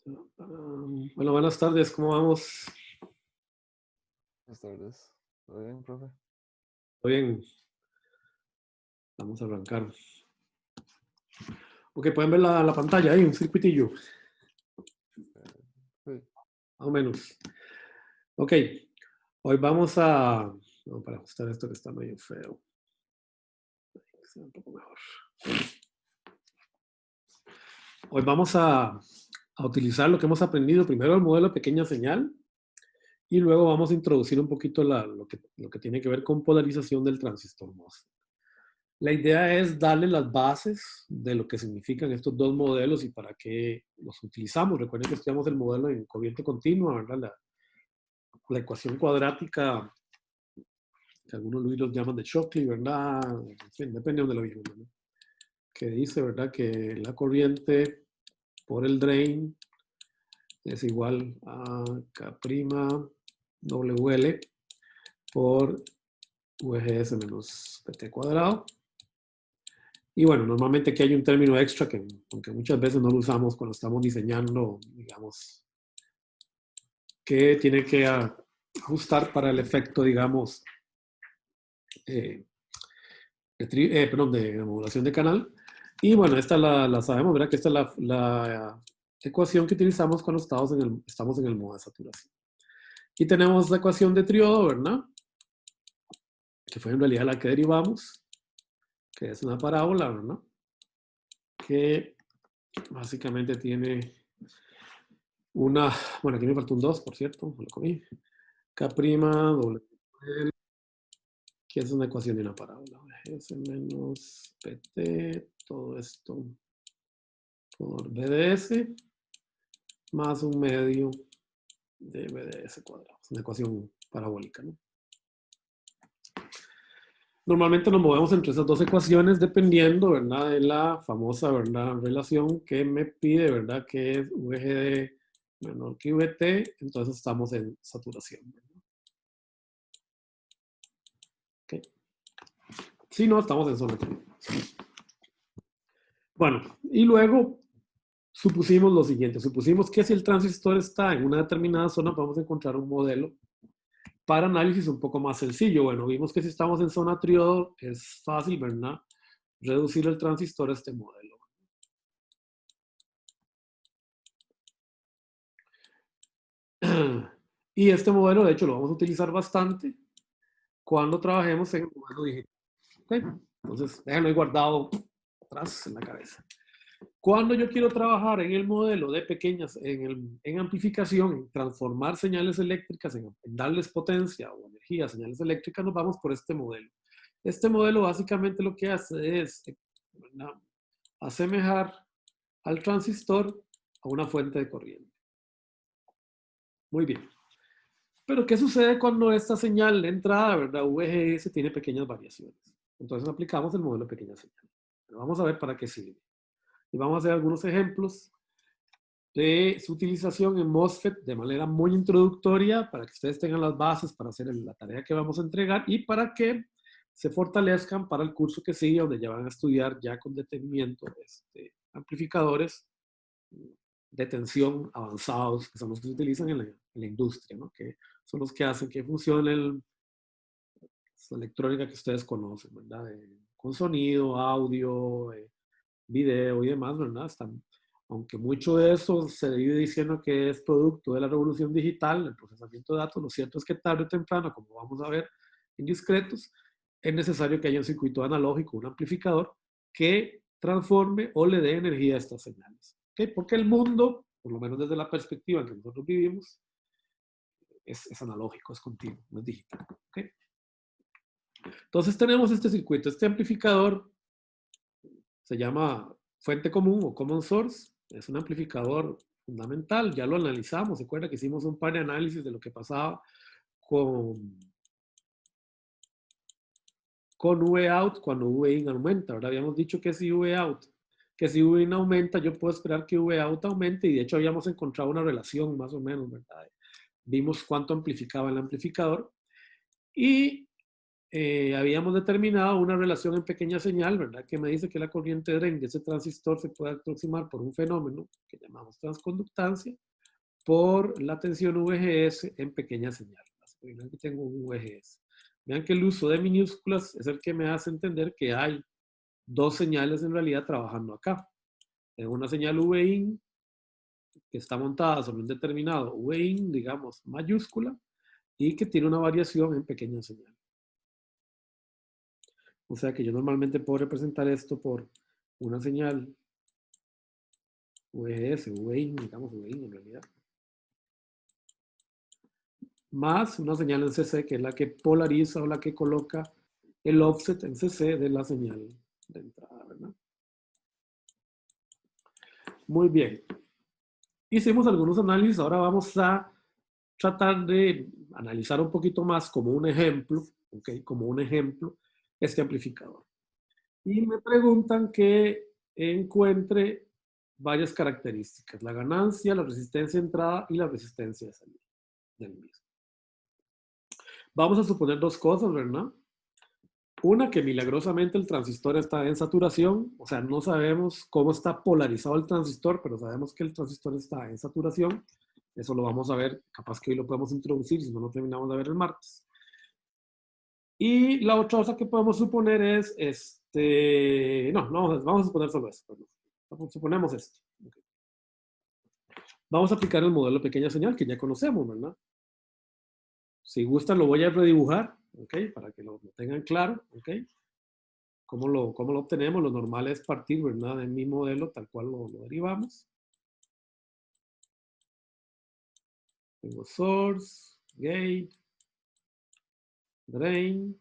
Bueno, buenas tardes, ¿cómo vamos? Buenas tardes. ¿Todo bien, profe? ¿Todo bien? Vamos a arrancar. Ok, pueden ver la pantalla ahí, un circuitillo, Sí. más o menos. Ok, hoy vamos a... Vamos para ajustar esto que está medio feo. Que sea un poco mejor. Hoy vamos a utilizar lo que hemos aprendido. Primero el modelo de pequeña señal y luego vamos a introducir un poquito lo que tiene que ver con polarización del transistor MOSFET. La idea es darle las bases de lo que significan estos dos modelos y para qué los utilizamos. Recuerden que estudiamos el modelo en corriente continua, ¿verdad? La ecuación cuadrática, que algunos los llaman de Shockley, ¿verdad? En fin, depende de donde lo vienen, ¿no? Que dice, ¿verdad? Que la corriente por el drain es igual a K' WL por VGS menos PT cuadrado. Y bueno, normalmente aquí hay un término extra que, aunque muchas veces no lo usamos cuando estamos diseñando, digamos, que tiene que ajustar para el efecto, digamos, eh, de modulación de canal. Y bueno, esta la sabemos, ¿verdad? Que esta es la ecuación que utilizamos cuando estamos en el modo de saturación. Y tenemos la ecuación de triodo, ¿verdad? Que fue en realidad la que derivamos, que es una parábola, ¿verdad? Que básicamente tiene una, bueno, aquí me faltó un 2, por cierto, lo comí. K', W, que es una ecuación de una parábola. S menos PT, todo esto por BDS, más un medio de BDS cuadrado. Es una ecuación parabólica, ¿no? Normalmente nos movemos entre esas dos ecuaciones dependiendo, ¿verdad? De la famosa, ¿verdad? Relación que me pide, ¿verdad? Que es VGD menor que VT, entonces estamos en saturación, ¿verdad? Okay. Si no, estamos en zona trivial. Bueno, y luego supusimos lo siguiente, supusimos que si el transistor está en una determinada zona, vamos a encontrar un modelo para análisis un poco más sencillo. Bueno, vimos que si estamos en zona triodo, es fácil, ¿verdad? Reducir el transistor a este modelo. Y este modelo, de hecho, lo vamos a utilizar bastante cuando trabajemos en el modelo digital. ¿Okay? Entonces, déjenlo ahí guardado atrás en la cabeza. Cuando yo quiero trabajar en el modelo de pequeñas, en amplificación, en transformar señales eléctricas, en darles potencia o energía a señales eléctricas, nos vamos por este modelo. Este modelo básicamente lo que hace es asemejar al transistor a una fuente de corriente. Muy bien. Pero ¿qué sucede cuando esta señal de entrada, ¿verdad? VGS tiene pequeñas variaciones? Entonces aplicamos el modelo de pequeña señal. Pero vamos a ver para qué sirve. Y vamos a hacer algunos ejemplos de su utilización en MOSFET de manera muy introductoria para que ustedes tengan las bases para hacer la tarea que vamos a entregar y para que se fortalezcan para el curso que sigue, donde ya van a estudiar ya con detenimiento amplificadores de tensión avanzados, que son los que se utilizan en la industria, ¿no? Que son los que hacen que funcione la electrónica que ustedes conocen, ¿verdad? Con sonido, audio, video y demás, ¿verdad? Aunque mucho de eso se vive diciendo que es producto de la revolución digital, el procesamiento de datos, lo cierto es que tarde o temprano, como vamos a ver en discretos, es necesario que haya un circuito analógico, un amplificador, que transforme o le dé energía a estas señales. ¿Okay? Porque el mundo, por lo menos desde la perspectiva en que nosotros vivimos, es analógico, es continuo, no es digital. ¿Okay? Entonces tenemos este circuito, este amplificador se llama fuente común o common source, es un amplificador fundamental, ya lo analizamos, se acuerda que hicimos un par de análisis de lo que pasaba con V out cuando V in aumenta, ¿verdad? Habíamos dicho que si V out, que si V in aumenta, yo puedo esperar que V out aumente y de hecho habíamos encontrado una relación más o menos, ¿verdad? Vimos cuánto amplificaba el amplificador y habíamos determinado una relación en pequeña señal, ¿verdad? Que me dice que la corriente de Drake de ese transistor se puede aproximar por un fenómeno que llamamos transconductancia por la tensión VGS en pequeña señal. Aquí tengo un VGS. Vean que el uso de minúsculas es el que me hace entender que hay dos señales en realidad trabajando acá. Tengo una señal VIN que está montada sobre un determinado VIN, digamos, mayúscula, y que tiene una variación en pequeña señal. O sea que yo normalmente puedo representar esto por una señal VGS, VIN, digamos VIN en realidad, más una señal en CC, que es la que polariza o la que coloca el offset en CC de la señal de entrada, ¿verdad? Muy bien. Hicimos algunos análisis, ahora vamos a tratar de analizar un poquito más como un ejemplo, ¿ok? Como un ejemplo, este amplificador. Y me preguntan que encuentre varias características, la ganancia, la resistencia de entrada y la resistencia de salida del mismo. Vamos a suponer dos cosas, ¿verdad? Una, que milagrosamente el transistor está en saturación, o sea, no sabemos cómo está polarizado el transistor, pero sabemos que el transistor está en saturación. Eso lo vamos a ver, capaz que hoy lo podemos introducir, si no lo terminamos de ver el martes. Y la otra cosa que podemos suponer es, vamos a suponer solo esto. Suponemos esto. Okay. Vamos a aplicar el modelo de pequeña señal que ya conocemos, ¿verdad? Si gustan lo voy a redibujar, ¿ok? Para que lo tengan claro, ¿ok? ¿Cómo lo obtenemos? Lo normal es partir, ¿verdad? De mi modelo, tal cual lo derivamos. Tengo source, gate, drain.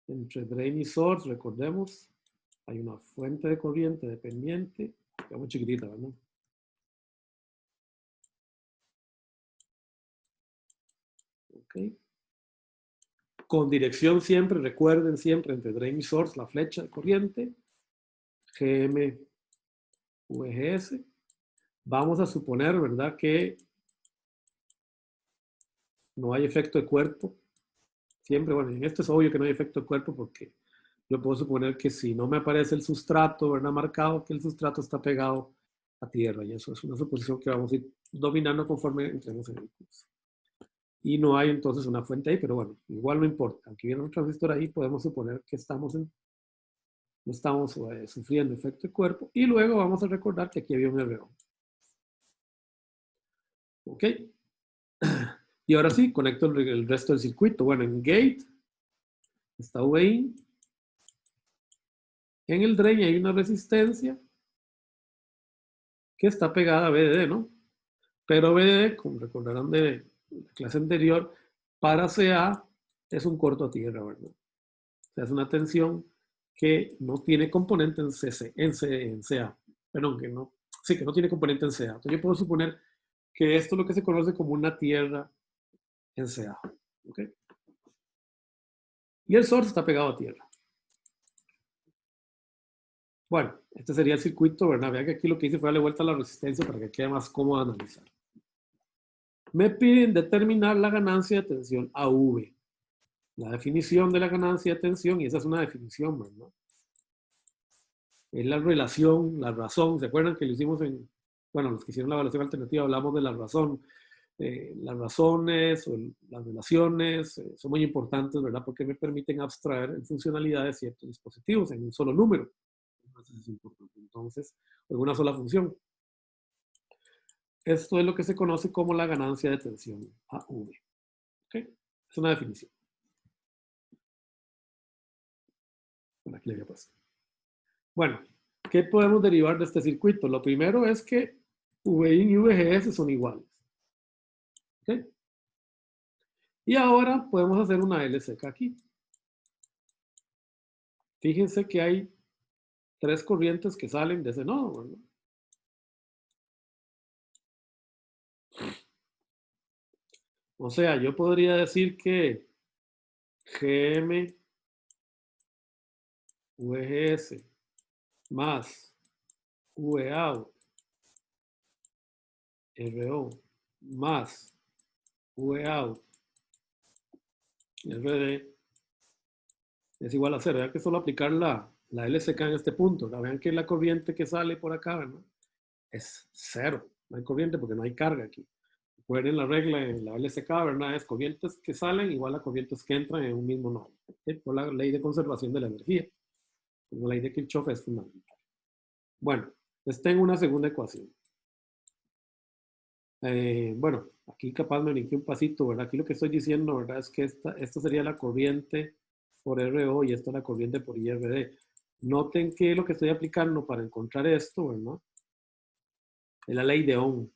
Entre drain y source, recordemos, hay una fuente de corriente dependiente, que es muy chiquitita, ¿verdad? Ok. Con dirección siempre, recuerden siempre, entre drain y source, la flecha de corriente, GM, VGS. Vamos a suponer, ¿verdad? Que no hay efecto de cuerpo. Siempre, bueno, en esto es obvio que no hay efecto de cuerpo porque yo puedo suponer que si no me aparece el sustrato, ¿verdad? Marcado, que el sustrato está pegado a tierra. Y eso es una suposición que vamos a ir dominando conforme entremos en el curso. Y no hay entonces una fuente ahí, pero bueno, igual no importa. Aunque viene un transistor ahí, podemos suponer que no estamos sufriendo efecto de cuerpo. Y luego vamos a recordar que aquí había un RO. ¿Ok? Y ahora sí, conecto el resto del circuito. Bueno, en gate está VIN. En el drain hay una resistencia que está pegada a VDD, ¿no? Pero VDD, como recordarán de la clase anterior, para CA es un corto a tierra, ¿verdad? O sea, es una tensión que no tiene componente en CA. Perdón, que no tiene componente en CA. Entonces yo puedo suponer que esto es lo que se conoce como una tierra en CA. ¿Ok? Y el source está pegado a tierra. Bueno, este sería el circuito, ¿verdad? Vean que aquí lo que hice fue darle vuelta a la resistencia para que quede más cómodo analizar. Me piden determinar la ganancia de tensión AV. La definición de la ganancia de tensión, y esa es una definición, ¿verdad? Es la relación, la razón. ¿Se acuerdan que lo hicimos bueno, los que hicieron la evaluación alternativa hablamos de la razón? Las razones o las relaciones son muy importantes, ¿verdad? Porque me permiten abstraer en funcionalidad de ciertos dispositivos en un solo número. Entonces es importante. Entonces, en una sola función. Esto es lo que se conoce como la ganancia de tensión AV. ¿Ok? Es una definición. Bueno, aquí le voy a pasar. Bueno, ¿qué podemos derivar de este circuito? Lo primero es que VIN y VGS son iguales. ¿Ok? Y ahora podemos hacer una LCK aquí. Fíjense que hay tres corrientes que salen de ese nodo, ¿verdad? O sea, yo podría decir que GM VGS más VOUT RO más VOUT RD es igual a 0. Vean que solo aplicar la LSK en este punto, ¿verdad? Vean que la corriente que sale por acá, ¿verdad? Es 0. No hay corriente porque no hay carga aquí. Recuerden la regla en la LSK, ¿verdad? Es corrientes que salen igual a corrientes que entran en un mismo nodo. ¿Okay? Por la ley de conservación de la energía. La ley de Kirchhoff es fundamental. Bueno, les tengo una segunda ecuación. Bueno, aquí capaz me brinqué un pasito, ¿verdad? Aquí lo que estoy diciendo, ¿verdad? Es que esta sería la corriente por RO y esta es la corriente por IRD. Noten que lo que estoy aplicando para encontrar esto, ¿verdad? Es la ley de Ohm.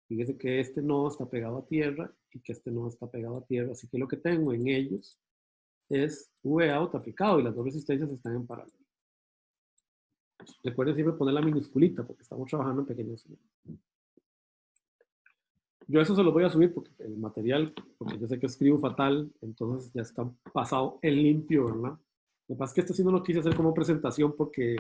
Fíjense que este nodo está pegado a tierra y que este nodo está pegado a tierra. Así que lo que tengo en ellos es V out aplicado y las dos resistencias están en paralelo. Recuerden siempre poner la minusculita porque estamos trabajando en pequeños. Yo eso se lo voy a subir porque el material, porque yo sé que escribo fatal, entonces ya está pasado en limpio, ¿verdad? Lo que pasa es que este sí no lo quise hacer como presentación porque,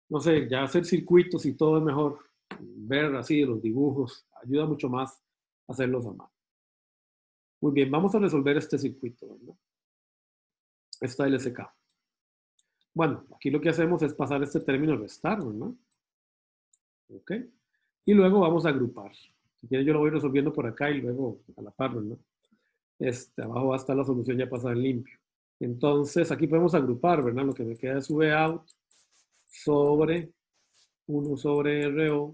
no sé, ya hacer circuitos y todo es mejor. Ver así los dibujos ayuda mucho más a hacerlos a mano. Muy bien, vamos a resolver este circuito, ¿verdad? Esta LSK. Bueno, aquí lo que hacemos es pasar este término a restar, ¿verdad? Ok. Y luego vamos a agrupar. Si quieren yo lo voy resolviendo por acá y luego a la par, ¿verdad? Abajo va a estar la solución ya pasada en limpio. Entonces, aquí podemos agrupar, ¿verdad? Lo que me queda es VOUT sobre 1 sobre RO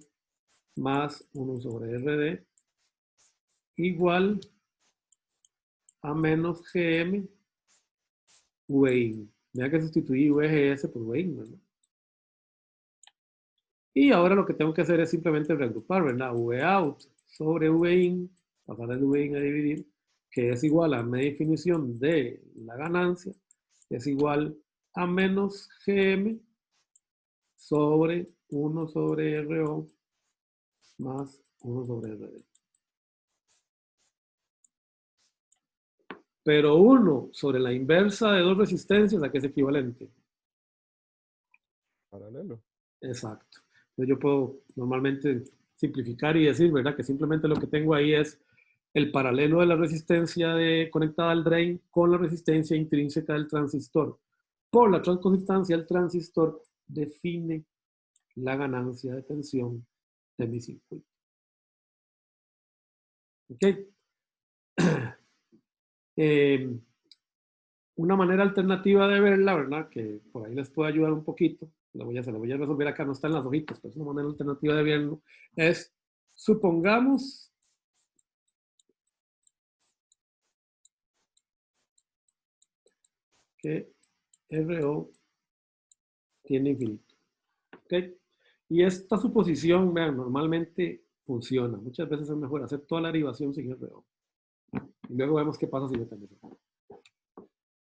más 1 sobre RD igual a menos GM VIN. Mira que sustituí VGS por VIN, ¿verdad? Y ahora lo que tengo que hacer es simplemente reagrupar, ¿verdad? VOUT sobre VIN, pasar el VIN a dividir, que es igual a mi definición de la ganancia, es igual a menos GM sobre 1 sobre RO más 1 sobre RD. Pero 1 sobre la inversa de dos resistencias, ¿a qué es equivalente? Paralelo. Exacto. Entonces yo puedo normalmente simplificar y decir, ¿verdad? Que simplemente lo que tengo ahí es el paralelo de la resistencia conectada al drain con la resistencia intrínseca del transistor. Por la transconsistancia, el transistor define la ganancia de tensión de mi circuito. ¿Ok? Una manera alternativa de verla, ¿verdad? Que por ahí les puede ayudar un poquito, se la voy a resolver acá, no está en las hojitas, pero es una manera alternativa de verlo, es, supongamos que RO tiene infinito, ¿ok? Y esta suposición, vean, normalmente funciona, muchas veces es mejor hacer toda la derivación sin RO. Y luego vemos qué pasa si yo tengo eso.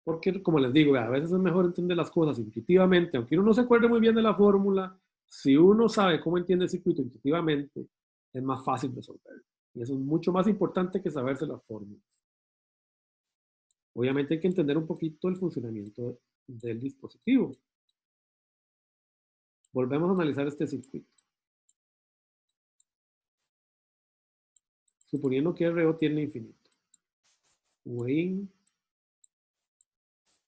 Porque, como les digo, a veces es mejor entender las cosas intuitivamente, aunque uno no se acuerde muy bien de la fórmula, si uno sabe cómo entiende el circuito intuitivamente, es más fácil resolverlo. Y eso es mucho más importante que saberse las fórmulas. Obviamente hay que entender un poquito el funcionamiento del dispositivo. Volvemos a analizar este circuito. Suponiendo que RO tiene infinito. V in,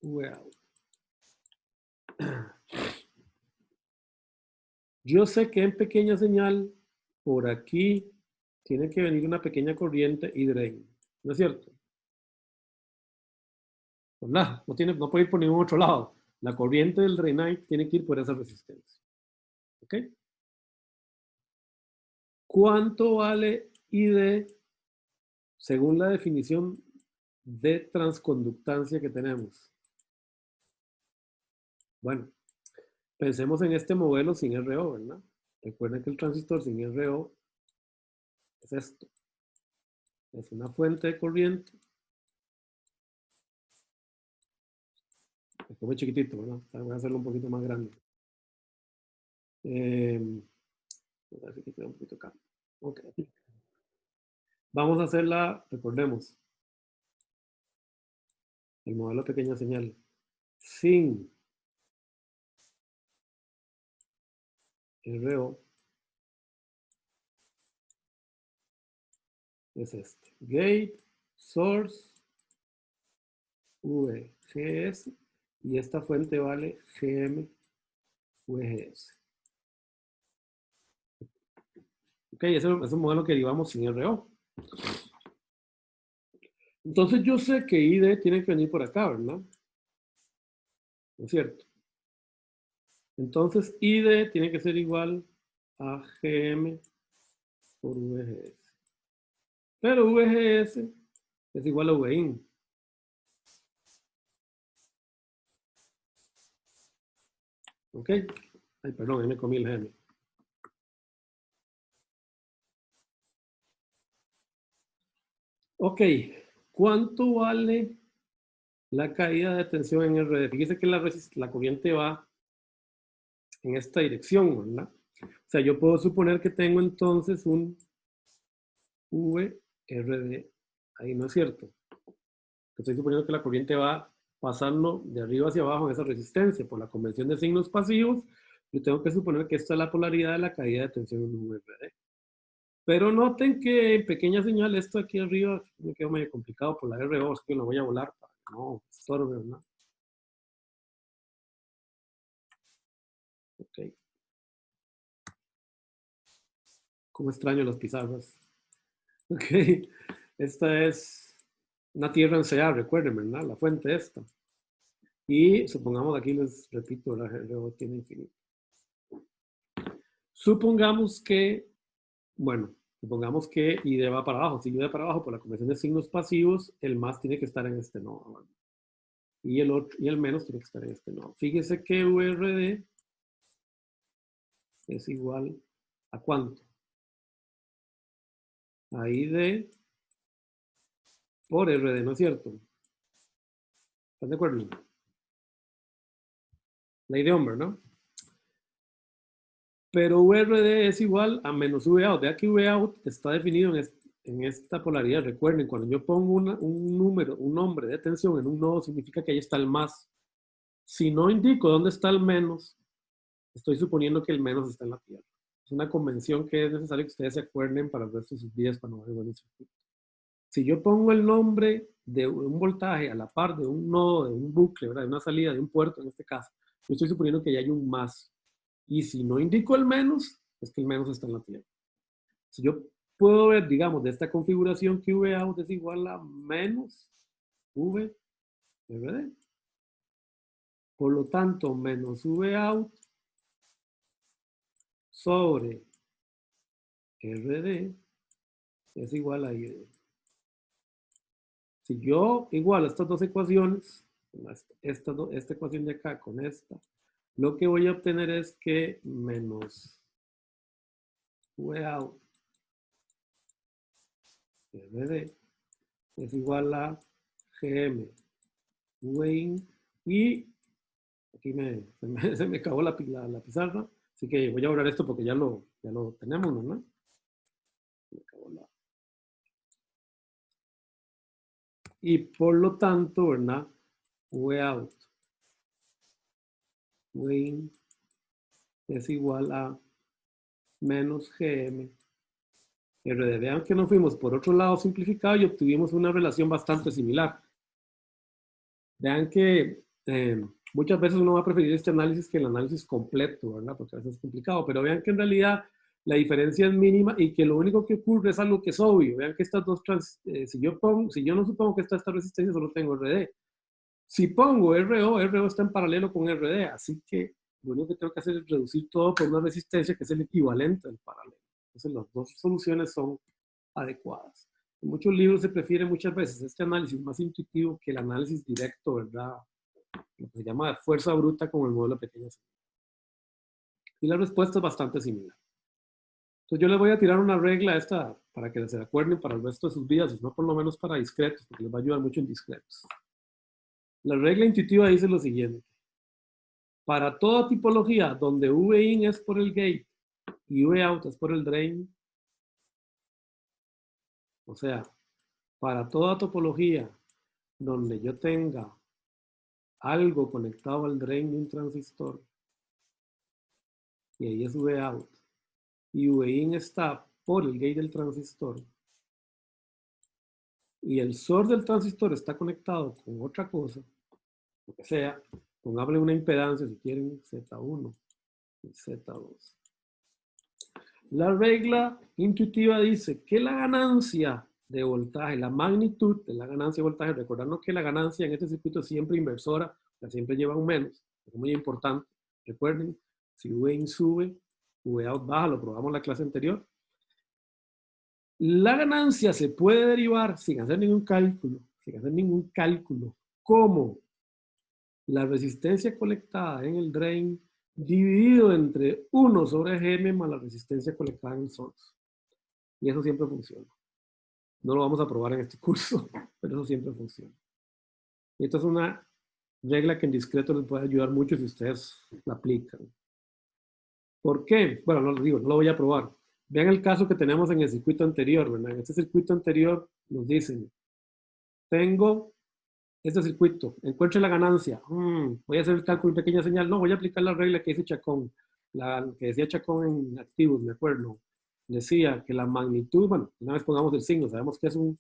V out. Yo sé que en pequeña señal, por aquí, tiene que venir una pequeña corriente y drain. ¿No es cierto? Pues nada, no puede ir por ningún otro lado. La corriente del drainite tiene que ir por esa resistencia. ¿Ok? ¿Cuánto vale ID según la definición de transconductancia que tenemos? Bueno, pensemos en este modelo sin RO, ¿verdad? Recuerden que el transistor sin RO es esto. Es una fuente de corriente. Es muy chiquitito, ¿verdad? Voy a hacerlo un poquito más grande. A ver si queda un poquito acá. Ok. Vamos a hacerla, recordemos, el modelo de pequeña señal sin RO es este. Gate, source, VGS y esta fuente vale GM VGS. Ok, ese es un modelo que derivamos sin RO. Entonces yo sé que ID tiene que venir por acá, ¿verdad? ¿No es cierto? Entonces ID tiene que ser igual a GM por VGS. Pero VGS es igual a VIN. ¿Ok? Ay, perdón, ahí me comí el GM. Ok, ¿cuánto vale la caída de tensión en RD? Fíjese que la corriente va en esta dirección, ¿verdad? O sea, yo puedo suponer que tengo entonces un VRD. Ahí no es cierto. Estoy suponiendo que la corriente va pasando de arriba hacia abajo en esa resistencia. Por la convención de signos pasivos, yo tengo que suponer que esta es la polaridad de la caída de tensión en un VRD. Pero noten que en pequeña señal, esto aquí arriba me quedó medio complicado por la RO, es que lo voy a volar para que no estorbe, ¿no? Ok. Cómo extraño las pizarras. Ok. Esta es una tierra en CA, recuerden, ¿verdad? La fuente esta. Y supongamos aquí les repito, la RO tiene infinito. Supongamos que, bueno, supongamos que ID va para abajo. Si ID va para abajo por la convención de signos pasivos, el más tiene que estar en este nodo, ¿verdad? Y el otro, y el menos tiene que estar en este nodo. Fíjese que URD es igual a ¿cuánto? A ID por RD, ¿no es cierto? ¿Están de acuerdo? La ID hombre, ¿no? Pero URD es igual a menos VOUT. Vea que VOUT está definido en esta polaridad. Recuerden, cuando yo pongo un número, un nombre de tensión en un nodo, significa que ahí está el más. Si no indico dónde está el menos, estoy suponiendo que el menos está en la tierra. Es una convención que es necesario que ustedes se acuerden para el resto de sus vidas cuando vayan a un circuito. Si yo pongo el nombre de un voltaje a la par de un nodo, de un bucle, ¿verdad? De una salida, de un puerto en este caso, yo estoy suponiendo que ya hay un más. Y si no indico el menos, es que el menos está en la tierra. Si yo puedo ver, digamos, de esta configuración que VOUT es igual a menos VRD. Por lo tanto, menos VOUT sobre RD es igual a ID. Si yo igualo estas dos ecuaciones, esta ecuación de acá con esta, lo que voy a obtener es que menos VOUT RD es igual a GM VIN y aquí se me acabó la pizarra, así que voy a borrar esto porque ya lo tenemos, ¿no? Me acabó y por lo tanto, ¿verdad? VOUT VIN es igual a menos GM RD. Vean que nos fuimos por otro lado simplificado y obtuvimos una relación bastante similar. Vean que muchas veces uno va a preferir este análisis que el análisis completo, ¿verdad? Porque a veces es complicado, pero vean que en realidad la diferencia es mínima y que lo único que ocurre es algo que es obvio. Vean que estas dos, si yo no supongo que está esta resistencia, solo tengo RD. Si pongo RO está en paralelo con RD, así que lo único que tengo que hacer es reducir todo por una resistencia que es el equivalente al paralelo. Entonces las dos soluciones son adecuadas. En muchos libros se prefiere muchas veces este análisis más intuitivo que el análisis directo, ¿verdad? Lo que se llama de fuerza bruta como el modelo pequeño. Y la respuesta es bastante similar. Entonces yo les voy a tirar una regla esta para que se acuerden para el resto de sus vidas, y no por lo menos para discretos, porque les va a ayudar mucho en discretos. La regla intuitiva dice lo siguiente. Para toda tipología donde VIN es por el gate y VOUT es por el drain, o sea, para toda topología donde yo tenga algo conectado al drain de un transistor, y ahí es VOUT, y VIN está por el gate del transistor, y el source del transistor está conectado con otra cosa, lo que sea, Pongámosle una impedancia, si quieren, Z1 y Z2. La regla intuitiva dice que la ganancia de voltaje, la magnitud de la ganancia de voltaje, recordando que la ganancia en este circuito es siempre inversora, o sea, siempre lleva un menos, es muy importante. Recuerden, si VIN sube, VOUT baja, lo probamos en la clase anterior. La ganancia se puede derivar sin hacer ningún cálculo, como la resistencia colectada en el drain dividido entre 1 sobre Gm más la resistencia colectada en el source. Y eso siempre funciona. No lo vamos a probar en este curso, pero eso siempre funciona. Y esta es una regla que en discreto les puede ayudar mucho si ustedes la aplican. ¿Por qué? Bueno, no lo digo, no lo voy a probar. Vean el caso que tenemos en el circuito anterior, ¿verdad? En este circuito anterior nos dicen, tengo este circuito, encuentre la ganancia. Voy a hacer el cálculo en pequeña señal. No, voy a aplicar la regla que dice Chacón, la que decía Chacón en activos, me acuerdo. Decía que la magnitud, bueno, una vez pongamos el signo, sabemos que es un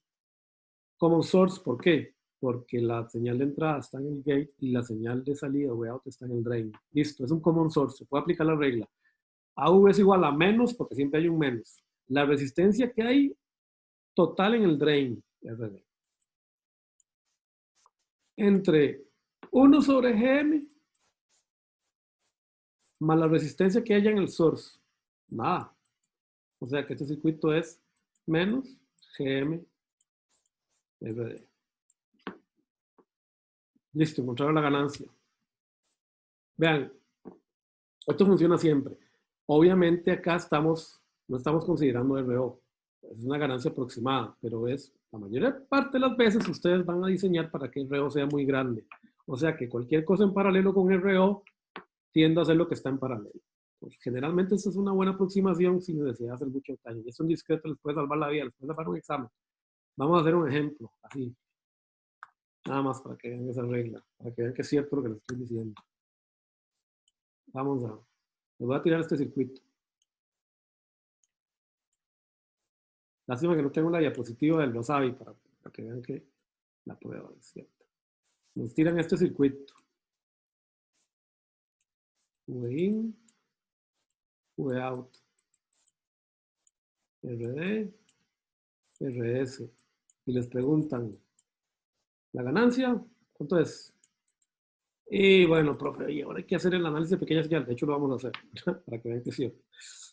common source. ¿Por qué? Porque la señal de entrada está en el gate y la señal de salida o out está en el drain. Listo, es un common source, se puede aplicar la regla. AV es igual a menos porque siempre hay un menos. La resistencia que hay total en el drain, RD, entre 1 sobre Gm más la resistencia que haya en el source. Nada. O sea que este circuito es menos Gm RD. Listo, encontraron la ganancia. Vean, esto funciona siempre. Obviamente acá no estamos considerando RO. Es una ganancia aproximada, pero es la mayor parte de las veces ustedes van a diseñar para que el RO sea muy grande. O sea que cualquier cosa en paralelo con RO tiende a hacer lo que está en paralelo. Pues generalmente esa es una buena aproximación sin necesidad de hacer mucho detalle. Y eso en discreto les puede salvar la vida, les puede salvar un examen. Vamos a hacer un ejemplo, así. Nada más para que vean esa regla, para que vean que es cierto lo que les estoy diciendo. Les voy a tirar este circuito. Lástima que no tengo la diapositiva del Wasabi para que vean que la prueba es cierta. Nos tiran este circuito. V in, V out, RD, RS. Y les preguntan, ¿la ganancia? ¿Cuánto es? Y bueno, profe, y ahora hay que hacer el análisis de pequeña señal. De hecho, lo vamos a hacer para que vean que es cierto.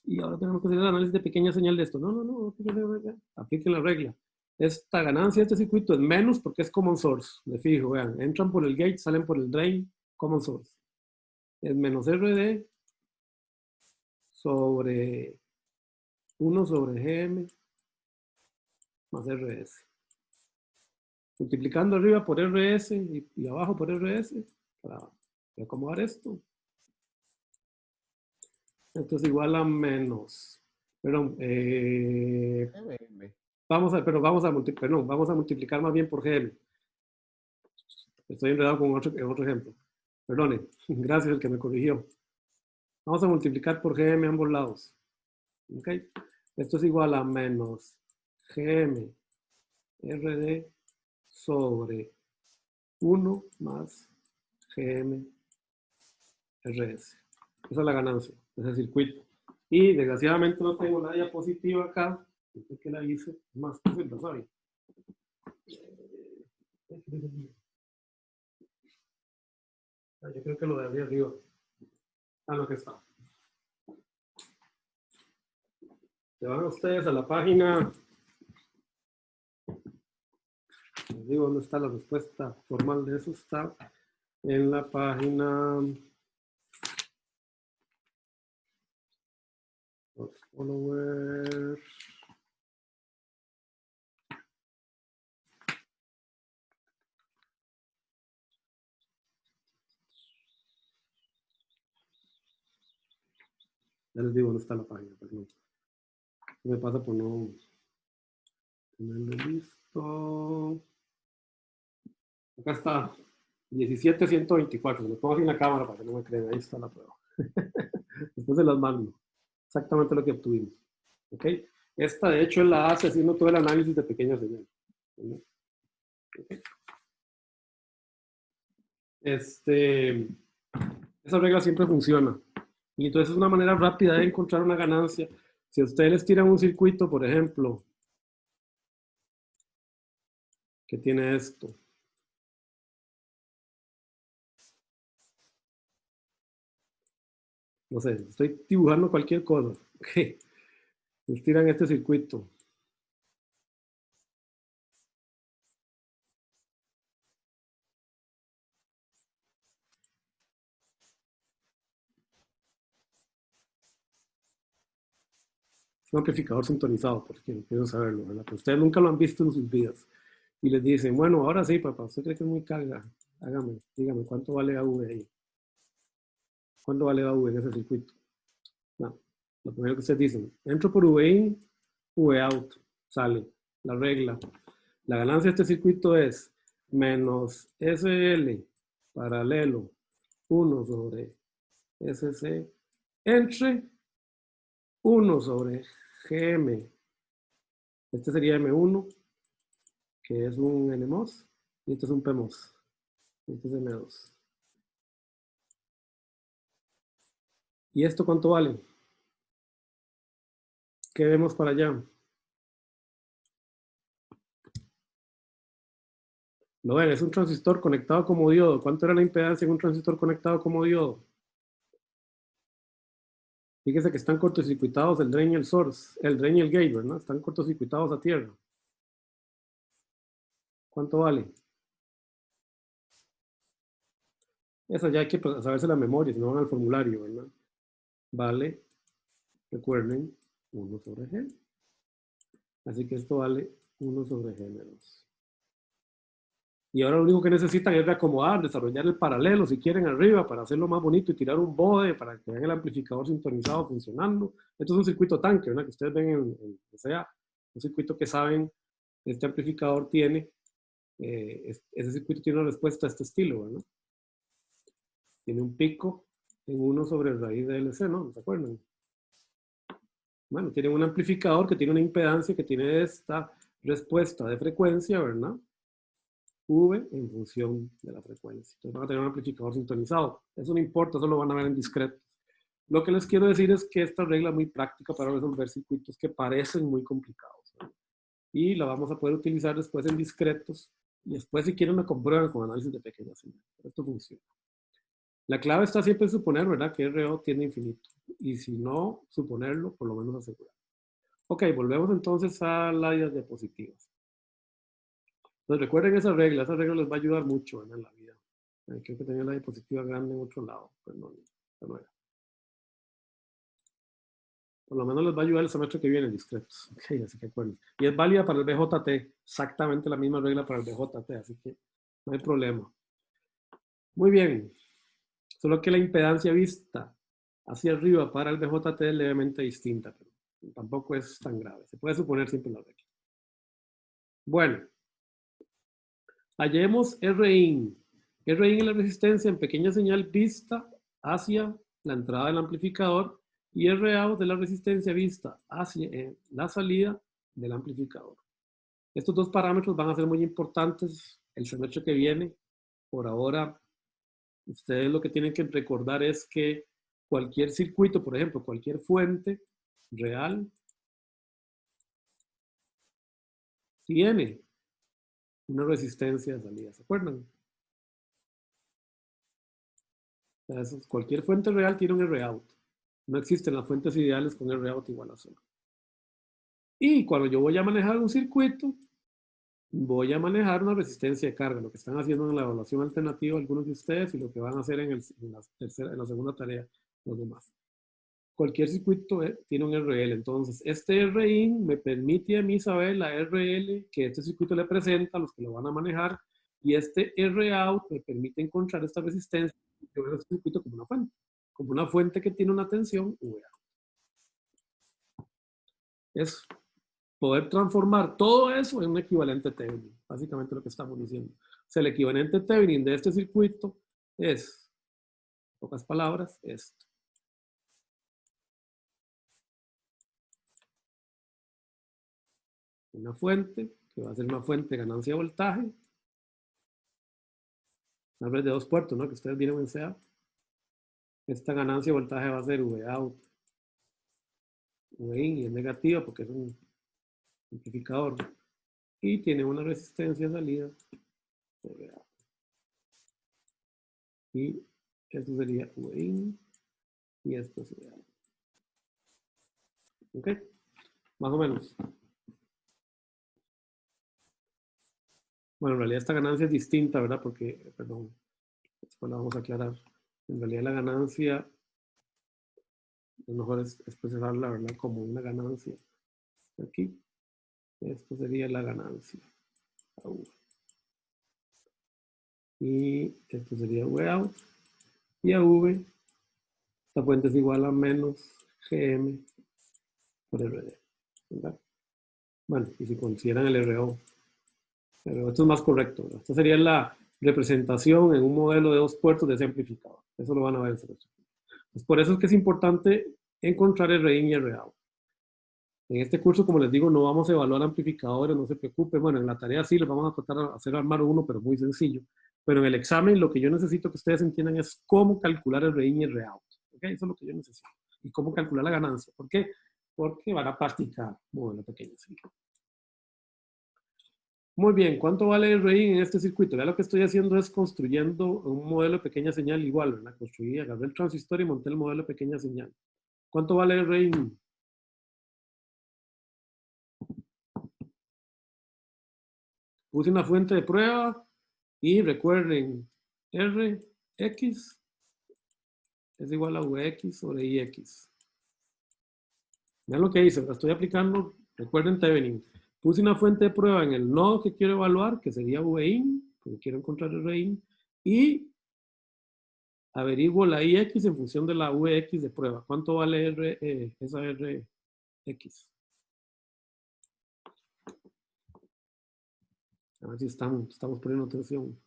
Y ahora tenemos que hacer el análisis de pequeña señal de esto. No. Apliquen la regla. Esta ganancia de este circuito es menos porque es common source. Me fijo, vean, entran por el gate, salen por el drain, common source. Es menos RD sobre 1 sobre Gm más RS. Multiplicando arriba por RS y abajo por RS para acomodar esto. Esto es igual a menos. Perdón. Vamos a multiplicar más bien por Gm. Estoy enredado con otro ejemplo. Perdone, gracias el que me corrigió. Vamos a multiplicar por Gm a ambos lados. ¿Ok? Esto es igual a menos Gm RD sobre 1 más Gm RS. Esa es la ganancia de ese circuito. Y desgraciadamente no tengo la diapositiva acá. No sé qué la hice. Más que lo sabe. Yo creo que lo de arriba. Lo que está. Se van ustedes a la página. Les digo dónde está la respuesta formal de eso. Está en la página. Los followers. Ya les digo dónde está la página, perdón. Me pasa por no tenerlo listo. Acá está, 17.124. Lo pongo así en la cámara para que no me crean. Ahí está la prueba. Después de las mando. Exactamente lo que obtuvimos. ¿Ok? Esta, de hecho, la hace haciendo todo el análisis de pequeñas señales. ¿Okay? esa regla siempre funciona. Y entonces es una manera rápida de encontrar una ganancia. Si a ustedes les tiran un circuito, por ejemplo, que tiene esto. No sé, estoy dibujando cualquier cosa. Okay. Les tiran este circuito. Es un amplificador sintonizado, porque quiero saberlo, ¿verdad? Pero ustedes nunca lo han visto en sus vidas. Y les dicen, bueno, ahora sí, papá, usted cree que es muy carga. Hágame, dígame, ¿cuánto vale AV ahí? ¿Cuánto vale AV en ese circuito? No, lo primero que ustedes dicen, entro por V in, V out, sale la regla. La ganancia de este circuito es menos SL paralelo 1 sobre SC entre 1 sobre GM. Este sería M1, que es un NMOS, y este es un PMOS. Este es M2. ¿Y esto cuánto vale? ¿Qué vemos para allá? Lo ven, es un transistor conectado como diodo. ¿Cuánto era la impedancia en un transistor conectado como diodo? Fíjese que están cortocircuitados el drain y el source, el drain y el gate, ¿verdad? Están cortocircuitados a tierra. ¿Cuánto vale? Eso ya hay que saberse la memoria, si no van al formulario, ¿verdad? Vale, recuerden, 1 sobre G. Así que esto vale 1 sobre G menos. Y ahora lo único que necesitan es reacomodar, desarrollar el paralelo, si quieren, arriba, para hacerlo más bonito y tirar un bode para que vean el amplificador sintonizado funcionando. Esto es un circuito tanque, ¿verdad? Que ustedes ven en sea, un circuito que saben, este amplificador tiene, ese circuito tiene una respuesta a este estilo, ¿verdad? Tiene un pico en 1 sobre raíz de LC, ¿no? ¿Se acuerdan? Bueno, tiene un amplificador que tiene una impedancia que tiene esta respuesta de frecuencia, ¿verdad? V en función de la frecuencia. Entonces van a tener un amplificador sintonizado. Eso no importa, eso lo van a ver en discretos. Lo que les quiero decir es que esta regla es muy práctica para resolver circuitos que parecen muy complicados, ¿verdad? Y la vamos a poder utilizar después en discretos. Y después, si quieren, la comprueban con análisis de pequeñas señales. Esto funciona. La clave está siempre en suponer, ¿verdad?, que RO tiene infinito. Y si no, suponerlo, por lo menos asegurar. Ok, volvemos entonces a las diapositivas. Entonces recuerden esa regla les va a ayudar mucho, ¿verdad?, en la vida. Creo que tenía la diapositiva grande en otro lado, pero no era. Por lo menos les va a ayudar el semestre que viene, discretos. Ok, así que acuérdense. Y es válida para el BJT, exactamente la misma regla para el BJT, así que no hay problema. Muy bien, solo que la impedancia vista hacia arriba para el BJT es levemente distinta, pero tampoco es tan grave. Se puede suponer siempre la regla. Bueno, hallemos Rin. Rin es la resistencia en pequeña señal vista hacia la entrada del amplificador y Rout de la resistencia vista hacia la salida del amplificador. Estos dos parámetros van a ser muy importantes el semestre que viene. Por ahora, ustedes lo que tienen que recordar es que cualquier circuito, por ejemplo, cualquier fuente real, tiene una resistencia de salida. ¿Se acuerdan? Entonces, cualquier fuente real tiene un Rout. No existen las fuentes ideales con Rout igual a 0. Y cuando yo voy a manejar un circuito, voy a manejar una resistencia de carga, lo que están haciendo en la evaluación alternativa algunos de ustedes y lo que van a hacer en la segunda tarea los demás. Cualquier circuito tiene un RL, entonces este RIN me permite a mí saber la RL que este circuito le presenta a los que lo van a manejar y este ROut me permite encontrar esta resistencia. Yo veo este circuito como una fuente que tiene una tensión VA. Es poder transformar todo eso en un equivalente Thevenin, básicamente lo que estamos diciendo. O sea, el equivalente Thevenin de este circuito es, en pocas palabras, esto. Una fuente que va a ser una fuente de ganancia de voltaje una red de 2 puertos, ¿no? Que ustedes vieron en SEA. Esta ganancia de voltaje va a ser V out, V in, y es negativa porque es un amplificador. Y tiene una resistencia de salida. Y esto sería V in. Y esto sería. ¿Ok? Más o menos. Bueno, en realidad esta ganancia es distinta, ¿verdad? Porque, perdón, después la vamos a aclarar. En realidad la ganancia, es mejor expresarla, ¿verdad? Como una ganancia. Aquí, esto sería la ganancia. AV. Y esto sería V out. Y AV, esta fuente es igual a menos GM por RD, ¿verdad? Bueno, y si consideran el RO, pero esto es más correcto, ¿verdad? Esta sería la representación en un modelo de 2 puertos de ese amplificador. Eso lo van a ver. Pues por eso es que es importante encontrar RIN y ROut. En este curso, como les digo, no vamos a evaluar amplificadores, no se preocupen. Bueno, en la tarea sí les vamos a tratar de hacer armar uno, pero muy sencillo. Pero en el examen lo que yo necesito que ustedes entiendan es cómo calcular el RIN y el ROut. ¿Okay? Eso es lo que yo necesito. Y cómo calcular la ganancia. ¿Por qué? Porque van a practicar modelo pequeño. ¿Sí? Muy bien, ¿cuánto vale el RIN en este circuito? Ya lo que estoy haciendo es construyendo un modelo de pequeña señal igual, ¿verdad? Construí, agarré el transistor y monté el modelo de pequeña señal. ¿Cuánto vale el RIN? Puse una fuente de prueba y recuerden, Rx es igual a Vx sobre Ix. Vean lo que hice, la estoy aplicando, recuerden Thevenin. Puse una fuente de prueba en el nodo que quiero evaluar, que sería Vin, porque quiero encontrar el Vin, y averiguo la Ix en función de la Vx de prueba. ¿Cuánto vale esa Rx? A ver si estamos poniendo atención.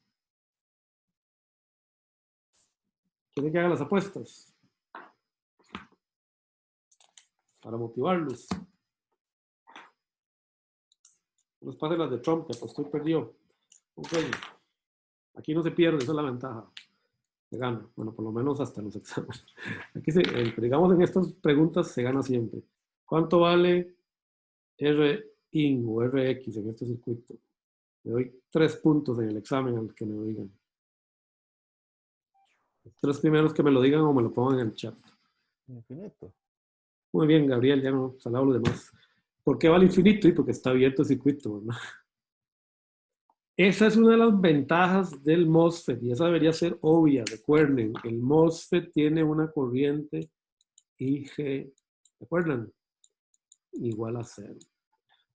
¿Quieren que haga las apuestas? Para motivarlos. No les pase las de Trump, que apostó y perdió. Ok. Aquí no se pierde, esa es la ventaja. Se gana. Bueno, por lo menos hasta los exámenes. Aquí digamos, en estas preguntas se gana siempre. ¿Cuánto vale Rin o Rx en este circuito? Le doy 3 puntos en el examen al que me lo digan. Los 3 primeros que me lo digan o me lo pongan en el chat. Infinito. Muy bien, Gabriel, ya no salado los demás. ¿Por qué vale infinito? Y porque está abierto el circuito, ¿verdad? Esa es una de las ventajas del MOSFET y esa debería ser obvia. Recuerden, el MOSFET tiene una corriente IG, ¿recuerdan? Igual a 0.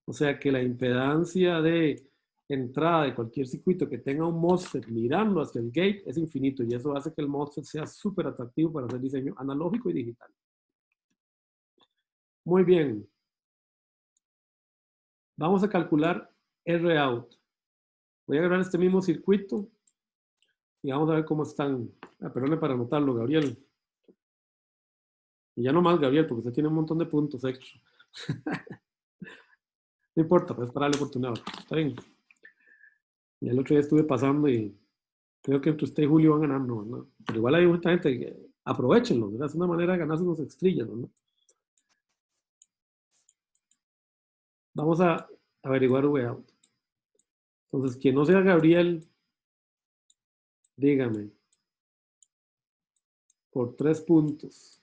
O sea que la impedancia de entrada de cualquier circuito que tenga un MOSFET mirando hacia el gate es infinito y eso hace que el MOSFET sea súper atractivo para hacer diseño analógico y digital. Muy bien. Vamos a calcular ROut. Voy a agarrar este mismo circuito y vamos a ver cómo están. Perdone para anotarlo, Gabriel. Y ya no más, Gabriel, porque usted tiene un montón de puntos extra. No importa, pues para darle oportunidad. Está bien. Y el otro día estuve pasando y creo que entre usted y Julio van ganando, ¿no? Pero igual hay mucha gente que aprovechenlo, ¿verdad? Es una manera de ganarse unos estrellas, ¿no? Vamos a averiguar V-out. Entonces, quien no sea Gabriel, dígame, por 3 puntos,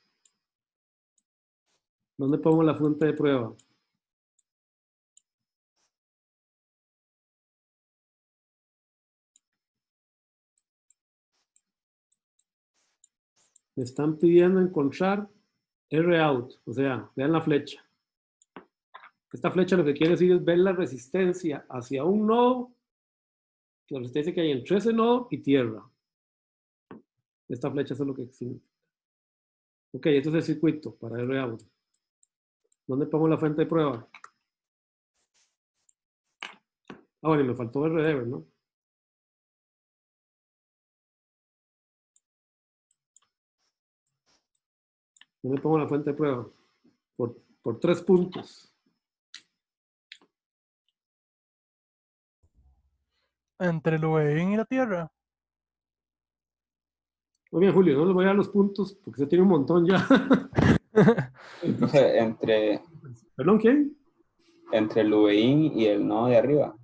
¿dónde pongo la fuente de prueba? Me están pidiendo encontrar R-out, o sea, vean la flecha. Esta flecha lo que quiere decir es ver la resistencia hacia un nodo, la resistencia que hay entre ese nodo y tierra. Esta flecha es lo que existe. Ok, este es el circuito para R-out. ¿Dónde pongo la fuente de prueba? Ah, bueno, y me faltó RD, ¿no? ¿Dónde pongo la fuente de prueba? Por 3 puntos. Entre el Ovein y la Tierra. Muy bien, Julio, no les voy a dar los puntos porque se tiene un montón ya. Profe, ¿Perdón, quién? entre el VI y el nodo de arriba.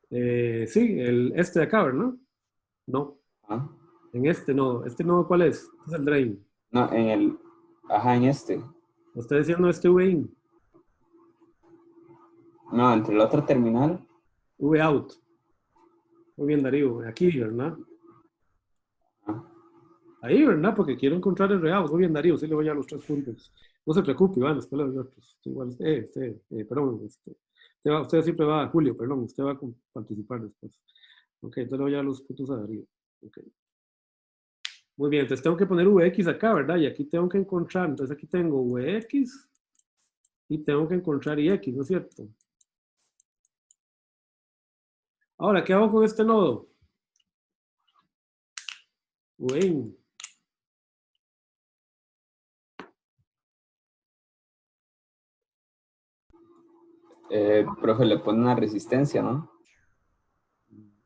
Sí, este de acá, ¿verdad? No, ¿Ah? en este no. ¿Este no cuál es? Este es el drain. No, ajá, en este. ¿Lo está diciendo este V-in? No, entre el otro terminal. V-out. Muy bien, Darío. Aquí, ¿verdad? Ah, Ahí, ¿verdad? Porque quiero encontrar el real. Muy bien, Darío. Sí le voy a los 3 puntos. No se preocupe, Iván. Después le doy otros. Igual, perdón. Usted siempre va, Julio, perdón. Usted va a participar después. Ok, entonces le voy a dar los puntos a Darío. Ok. Muy bien, entonces tengo que poner Vx acá, ¿verdad? Y aquí tengo que encontrar, entonces aquí tengo Vx y tengo que encontrar Ix, ¿no es cierto? Ahora, ¿qué hago con este nodo? Vin. profe, le pone una resistencia, ¿no?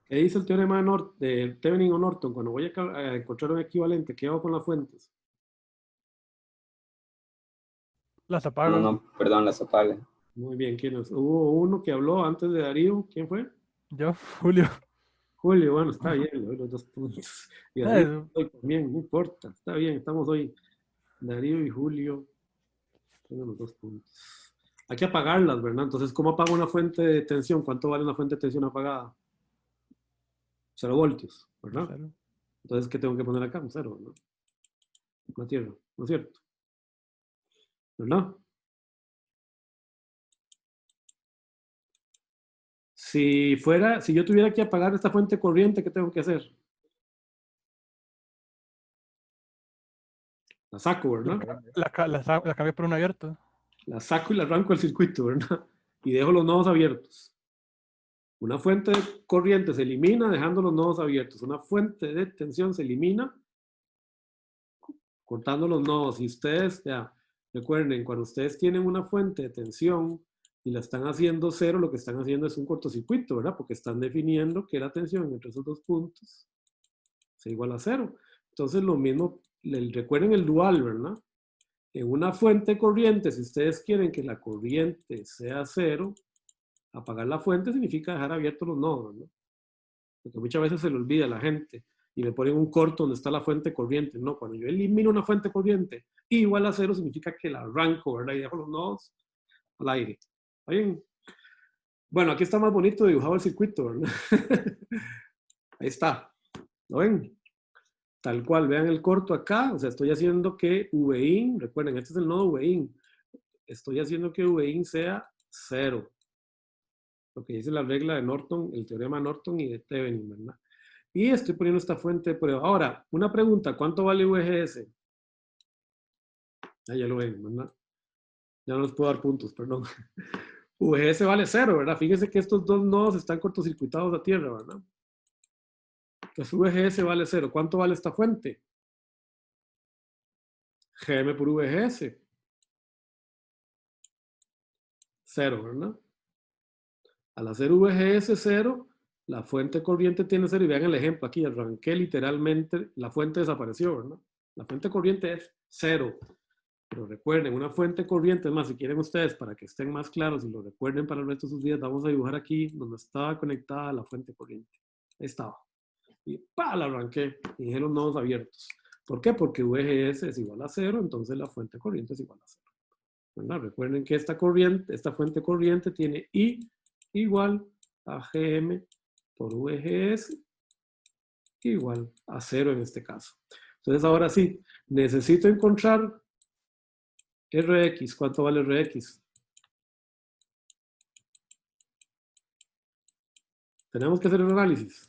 ¿Qué dice el teorema de Thevenin o Norton? Cuando voy a encontrar un equivalente, ¿qué hago con las fuentes? Las No, apago. no, perdón, las apaga. Muy bien, ¿quién es? Hubo uno que habló antes de Darío, ¿quién fue? Yo, Julio. Julio, bueno, está bien, le doy los 2 puntos. Y Darío Eh, hoy también, no importa, está bien, estamos hoy. Darío y Julio, tengo los 2 puntos. Hay que apagarlas, ¿verdad? Entonces, ¿cómo apago una fuente de tensión? ¿Cuánto vale una fuente de tensión apagada? 0 voltios, ¿verdad? cero. Entonces, ¿qué tengo que poner acá? Un 0, ¿no? Una tierra, ¿no es cierto? ¿Verdad? Si yo tuviera que apagar esta fuente corriente, ¿qué tengo que hacer? La saco, La, ¿verdad? la cambié por un abierto. La saco y la arranco del circuito, ¿verdad? Y dejo los nodos abiertos. Una fuente de corriente se elimina dejando los nodos abiertos. Una fuente de tensión se elimina cortando los nodos. Y ustedes, ya, recuerden, cuando ustedes tienen una fuente de tensión y la están haciendo cero, lo que están haciendo es un cortocircuito, ¿verdad? Porque están definiendo que la tensión entre esos 2 puntos es igual a cero. Entonces, lo mismo, recuerden el dual, ¿verdad? En una fuente corriente, si ustedes quieren que la corriente sea cero, apagar la fuente significa dejar abiertos los nodos, ¿no? Porque muchas veces se le olvida a la gente y me ponen un corto donde está la fuente corriente. No, cuando yo elimino una fuente corriente igual a cero significa que la arranco, ¿verdad? Y dejo los nodos al aire. ¿Está bien? Bueno, aquí está más bonito dibujado el circuito, ¿verdad? Ahí está. ¿Lo ven? Tal cual, vean el corto acá, o sea, estoy haciendo que Vin, recuerden, este es el nodo Vin, estoy haciendo que Vin sea cero, lo que dice la regla de Norton, el teorema de Norton y de Thevenin, ¿verdad? Y estoy poniendo esta fuente de prueba. Ahora, una pregunta, ¿cuánto vale VGS? Ah, ya lo ven, ¿verdad? Ya no les puedo dar puntos, perdón. VGS vale cero, ¿verdad? Fíjense que estos dos nodos están cortocircuitados a tierra, ¿verdad? Entonces VGS vale cero. ¿Cuánto vale esta fuente? GM por VGS. Cero, ¿verdad? Al hacer VGS cero, la fuente corriente tiene cero. Y vean el ejemplo aquí, arranqué literalmente, la fuente desapareció, ¿verdad? La fuente corriente es cero. Pero recuerden, una fuente corriente, es más, si quieren ustedes, para que estén más claros y lo recuerden para el resto de sus días, vamos a dibujar aquí donde estaba conectada la fuente corriente. Ahí estaba. Y ¡pa! La arranqué y dejé los nodos abiertos. ¿Por qué? Porque VGS es igual a cero, entonces la fuente corriente es igual a cero. ¿Verdad? Recuerden que esta fuente corriente tiene I igual a GM por VGS igual a cero en este caso. Entonces ahora sí, necesito encontrar Rx. ¿Cuánto vale Rx? Tenemos que hacer un análisis.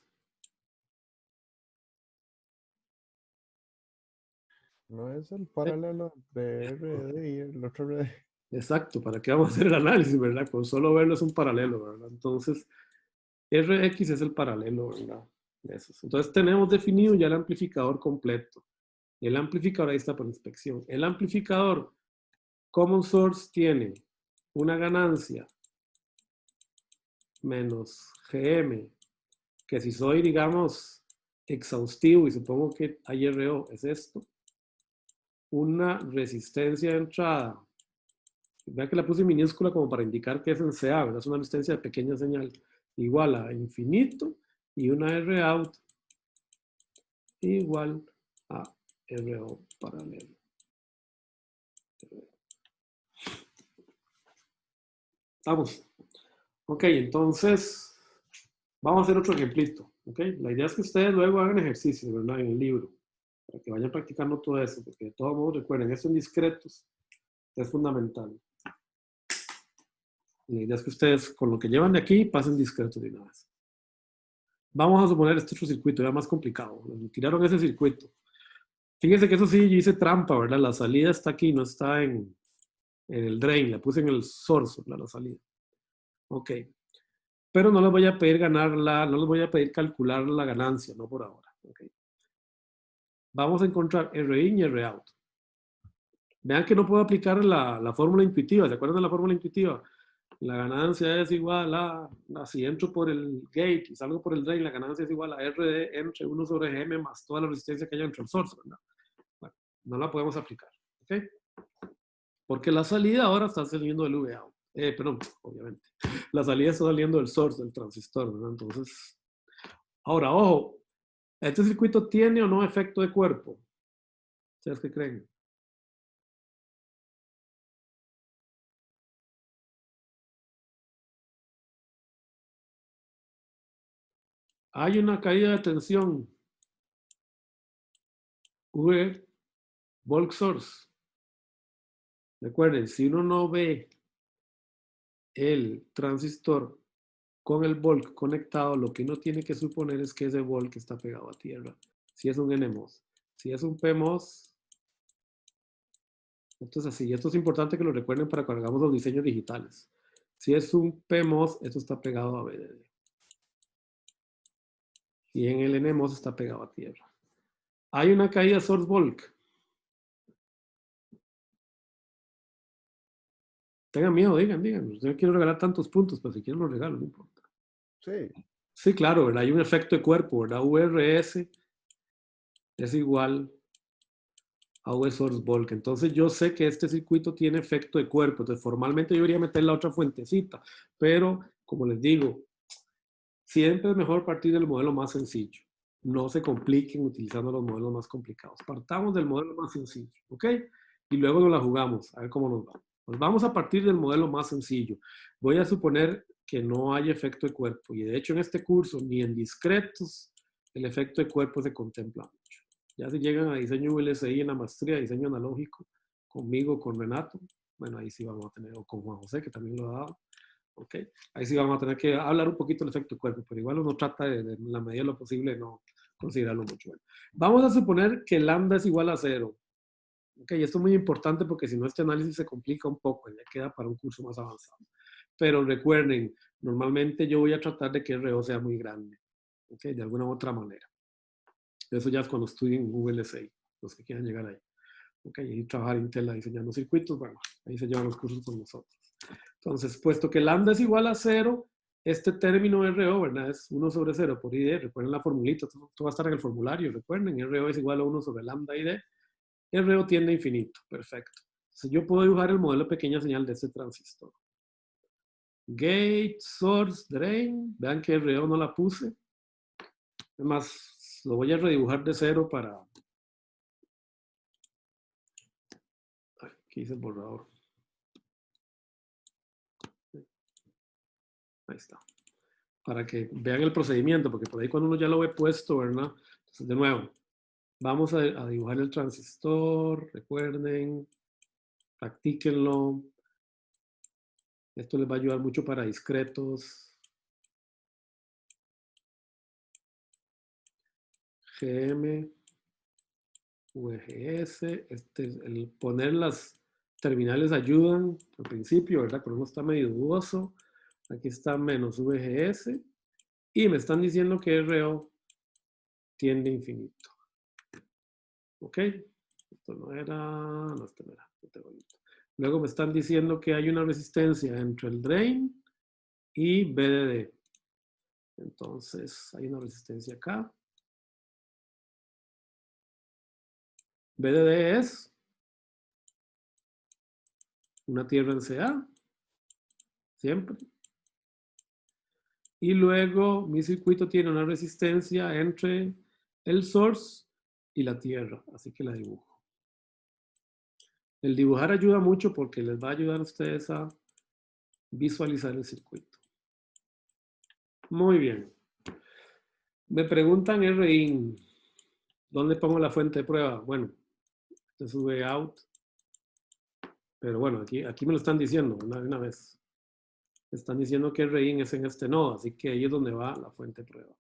No es el paralelo entre RD y el otro RD. Exacto, ¿para qué vamos a hacer el análisis, verdad? Con solo verlo es un paralelo, ¿verdad? Entonces, Rx es el paralelo, ¿verdad? De esos. Entonces, tenemos definido ya el amplificador completo. El amplificador, ahí está por inspección. El amplificador Common Source tiene una ganancia menos GM, que si soy, digamos, exhaustivo, y supongo que IRO es esto, una resistencia de entrada. Vean que la puse minúscula como para indicar que es en CA, ¿verdad? Es una resistencia de pequeña señal igual a infinito y una R out igual a RO paralelo. Vamos. Ok, entonces vamos a hacer otro ejemplito. Ok, la idea es que ustedes luego hagan ejercicios, ¿verdad? En el libro, para que vayan practicando todo eso, porque de todos modos recuerden, eso en discretos es fundamental. La idea es que ustedes con lo que llevan de aquí pasen discretos de una vez. Vamos a suponer este otro circuito, ya más complicado. Tiraron ese circuito. Fíjense que eso sí, yo hice trampa, ¿verdad? La salida está aquí, no está en el drain. La puse en el source, ¿verdad? La salida. Ok. Pero no les voy a pedir no les voy a pedir calcular la ganancia, no por ahora. Okay. Vamos a encontrar R in y R out. Vean que no puedo aplicar la fórmula intuitiva. ¿Se acuerdan de la fórmula intuitiva? La ganancia es igual a, si entro por el gate y salgo por el drain, la ganancia es igual a RD entre 1 sobre GM más toda la resistencia que haya entre el source, ¿verdad? Bueno, no la podemos aplicar. ¿Ok? Porque la salida ahora está saliendo del VOut. Perdón, obviamente. La salida está saliendo del source, del transistor, ¿verdad? Entonces, ahora, ojo, ¿este circuito tiene o no efecto de cuerpo? ¿Ustedes qué creen? Hay una caída de tensión. V, bulk source. Recuerden, si uno no ve el transistor con el bulk conectado, lo que uno tiene que suponer es que ese bulk está pegado a tierra. Si es un NMOS. Si es un PMOS, esto es así. Esto es importante que lo recuerden para cuando hagamos los diseños digitales. Si es un PMOS, esto está pegado a VDD. Y en el NMOS está pegado a tierra. Hay una caída source bulk. Tengan miedo, digan. Yo no quiero regalar tantos puntos, pero si quieren los regalo, no importa. Sí. Sí, claro, ¿verdad? Hay un efecto de cuerpo, ¿verdad? VRS es igual a V source bulk. Entonces yo sé que este circuito tiene efecto de cuerpo. Entonces formalmente yo debería meter la otra fuentecita. Pero, como les digo, siempre es mejor partir del modelo más sencillo. No se compliquen utilizando los modelos más complicados. Partamos del modelo más sencillo, ¿ok? Y luego nos la jugamos, a ver cómo nos va. Pues vamos a partir del modelo más sencillo. Voy a suponer que no hay efecto de cuerpo. Y de hecho en este curso, ni en discretos, el efecto de cuerpo se contempla mucho. Ya si llegan a diseño VLSI en la maestría de diseño analógico, conmigo, con Renato, bueno, ahí sí vamos a tener, o con Juan José, que también lo ha dado. ¿Ok? Ahí sí vamos a tener que hablar un poquito del efecto de cuerpo, pero igual uno trata de en la medida de lo posible no considerarlo mucho. Bueno, vamos a suponer que lambda es igual a 0. ¿Ok? Y esto es muy importante porque si no este análisis se complica un poco, ya queda para un curso más avanzado. Pero recuerden, normalmente yo voy a tratar de que el RO sea muy grande, ¿ok? De alguna u otra manera. Eso ya es cuando estudien VLSI, los que quieran llegar ahí. ¿Ok? Y trabajar en Intela diseñando circuitos, bueno, ahí se llevan los cursos con nosotros. Entonces, puesto que lambda es igual a 0, este término RO, ¿verdad? Es 1 sobre 0 por ID. Recuerden la formulita, esto va a estar en el formulario. Recuerden, RO es igual a 1 sobre lambda ID. RO tiende a infinito. Perfecto. Entonces, yo puedo dibujar el modelo de pequeña señal de este transistor. Gate, source, drain. Vean que RO no la puse. Es más, lo voy a redibujar de 0 para... Aquí hice el borrador. Ahí está. Para que vean el procedimiento, porque por ahí cuando uno ya lo ve puesto, ¿verdad? Entonces, de nuevo, vamos a dibujar el transistor, recuerden, practíquenlo. Esto les va a ayudar mucho para discretos. GM, VGS, el poner las terminales ayudan al principio, ¿verdad? Pero uno está medio dudoso. Aquí está menos VGS. Y me están diciendo que RO tiende a infinito. ¿Ok? Esto no era, no, esto no era. Luego me están diciendo que hay una resistencia entre el drain y BDD. Entonces, hay una resistencia acá. VDD es una tierra en CA, siempre. Y luego mi circuito tiene una resistencia entre el source y la tierra, así que la dibujo. El dibujar ayuda mucho porque les va a ayudar a ustedes a visualizar el circuito. Muy bien. Me preguntan RIN, ¿dónde pongo la fuente de prueba? Bueno, este es VOUT. Pero bueno, aquí me lo están diciendo una vez. Están diciendo que RIN es en este nodo, así que ahí es donde va la fuente de prueba.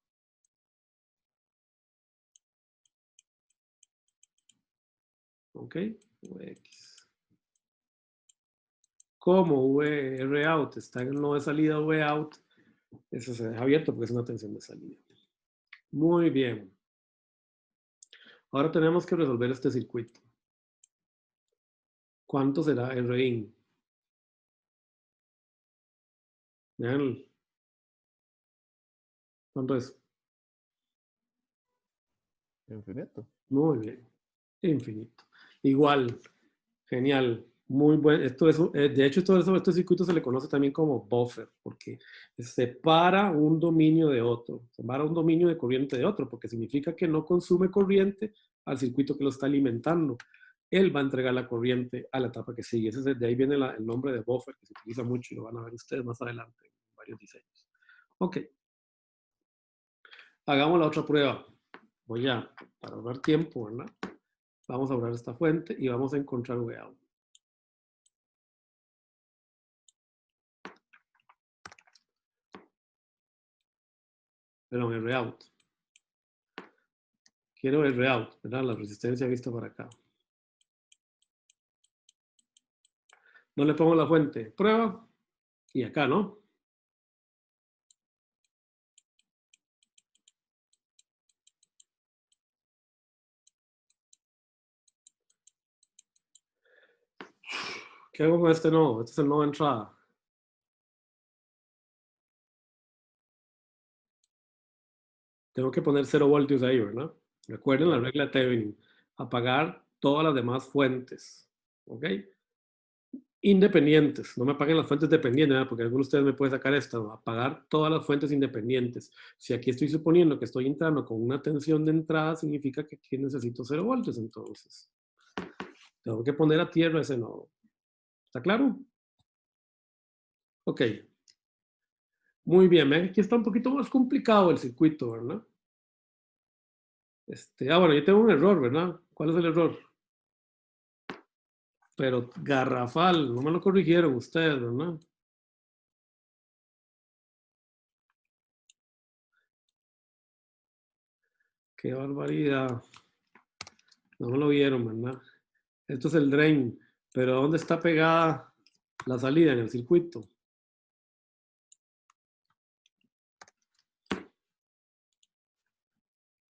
¿Ok? Vx. Como VROUT está en el nodo de salida VOUT, eso se deja abierto porque es una tensión de salida. Muy bien. Ahora tenemos que resolver este circuito. ¿Cuánto será RIN? Vean. ¿Cuánto es? Infinito. Muy bien. Infinito. Igual. Genial. Muy bueno. De hecho, este circuito se le conoce también como buffer, porque separa un dominio de otro. Separa un dominio de corriente de otro, porque significa que no consume corriente al circuito que lo está alimentando. Él va a entregar la corriente a la etapa que sigue. De ahí viene el nombre de buffer, que se utiliza mucho y lo van a ver ustedes más adelante en varios diseños. Ok. Hagamos la otra prueba. Voy a, para ahorrar tiempo, ¿verdad? Vamos a borrar esta fuente y vamos a encontrar VOUT. Perdón, ROUT. Quiero ROUT, ¿verdad? La resistencia vista para acá. No le pongo la fuente. Prueba. Y acá, ¿no? ¿Qué hago con este nodo? Este es el nodo de entrada. Tengo que poner 0 voltios ahí, ¿verdad? Recuerden la regla de Thevenin. Apagar todas las demás fuentes. ¿Ok? Independientes. No me apaguen las fuentes dependientes, ¿verdad? Porque algunos de ustedes me pueden sacar esto. Apagar todas las fuentes independientes. Si aquí estoy suponiendo que estoy entrando con una tensión de entrada, significa que aquí necesito 0 voltios, entonces. Tengo que poner a tierra ese nodo. ¿Está claro? Ok. Muy bien. Ven, aquí está un poquito más complicado el circuito, ¿verdad? Bueno, yo tengo un error, ¿verdad? ¿Cuál es el error? Pero garrafal, no me lo corrigieron ustedes, ¿verdad? Qué barbaridad. No me lo vieron, ¿verdad? Esto es el drain. Pero ¿dónde está pegada la salida en el circuito?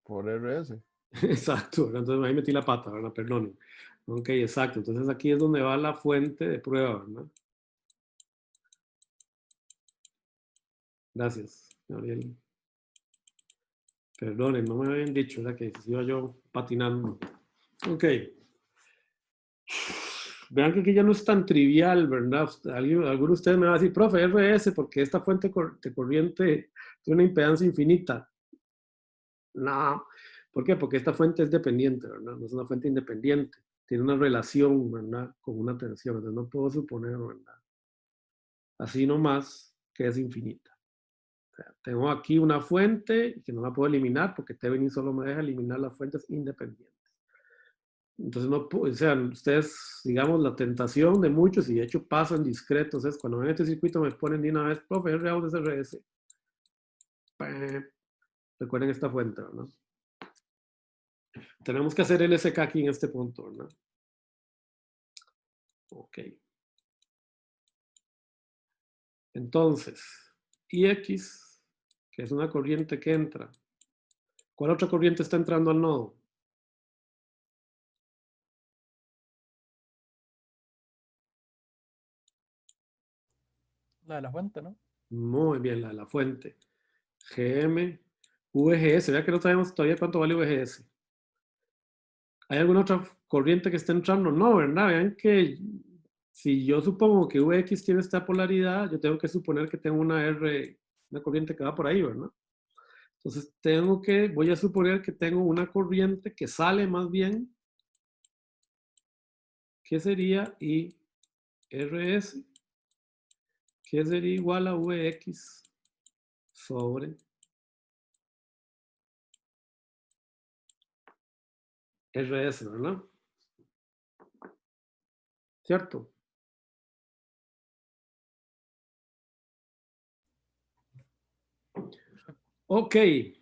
Por RS. Exacto, ¿verdad? Entonces ahí metí la pata, ¿verdad? Perdón. Ok, exacto. Entonces aquí es donde va la fuente de prueba, ¿verdad? Gracias, Gabriel. Perdonen, no me habían dicho, ¿verdad? Que iba yo patinando. Ok. Vean que aquí ya no es tan trivial, ¿verdad? Alguno de ustedes me va a decir, profe, RS, porque esta fuente de corriente tiene una impedancia infinita. No. ¿Por qué? Porque esta fuente es dependiente, ¿verdad? No es una fuente independiente. Tiene una relación, ¿verdad? Con una tensión. Entonces no puedo suponer, ¿verdad? Así nomás que es infinita. O sea, tengo aquí una fuente que no la puedo eliminar porque Thevenin solo me deja eliminar las fuentes independientes. Entonces, no, o sea, ustedes, digamos, la tentación de muchos, y de hecho pasan discretos, es cuando ven este circuito me ponen de una vez, profe, RAU de SRS. Recuerden esta fuente, ¿no? Tenemos que hacer el SK aquí en este punto, ¿no? Ok. Entonces, IX, que es una corriente que entra. ¿Cuál otra corriente está entrando al nodo? La de la fuente, ¿no? Muy bien, la de la fuente. GM, VGS. Vea que no sabemos todavía cuánto vale VGS. ¿Hay alguna otra corriente que esté entrando? No, ¿verdad? Vean que si yo supongo que Vx tiene esta polaridad, yo tengo que suponer que tengo una R, una corriente que va por ahí, ¿verdad? Entonces voy a suponer que tengo una corriente que sale más bien, que sería IRS, que sería igual a Vx sobre RS, ¿verdad? ¿Cierto? Ok,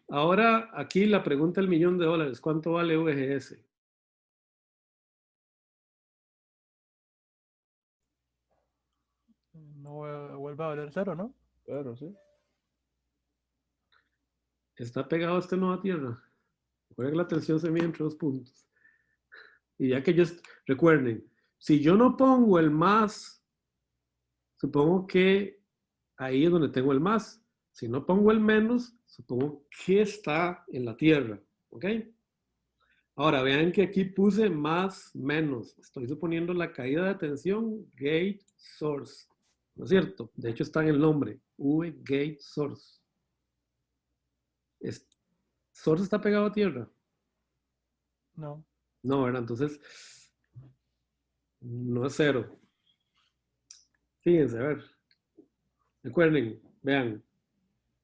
ahora aquí la pregunta del $1.000.000. ¿Cuánto vale VGS? No vuelve a valer cero, ¿no? Pero sí. Está pegado a esta nueva tierra. Recuerden que la tensión se mide entre 2 puntos. Y ya que recuerden, si yo no pongo el más, supongo que ahí es donde tengo el más. Si no pongo el menos, supongo que está en la tierra. ¿Ok? Ahora, vean que aquí puse más, menos. Estoy suponiendo la caída de tensión, gate source. ¿No es cierto? De hecho está en el nombre, V gate source. ¿Source está pegado a tierra? No. No, ¿verdad? Entonces, no es cero. Fíjense, a ver. Recuerden, vean,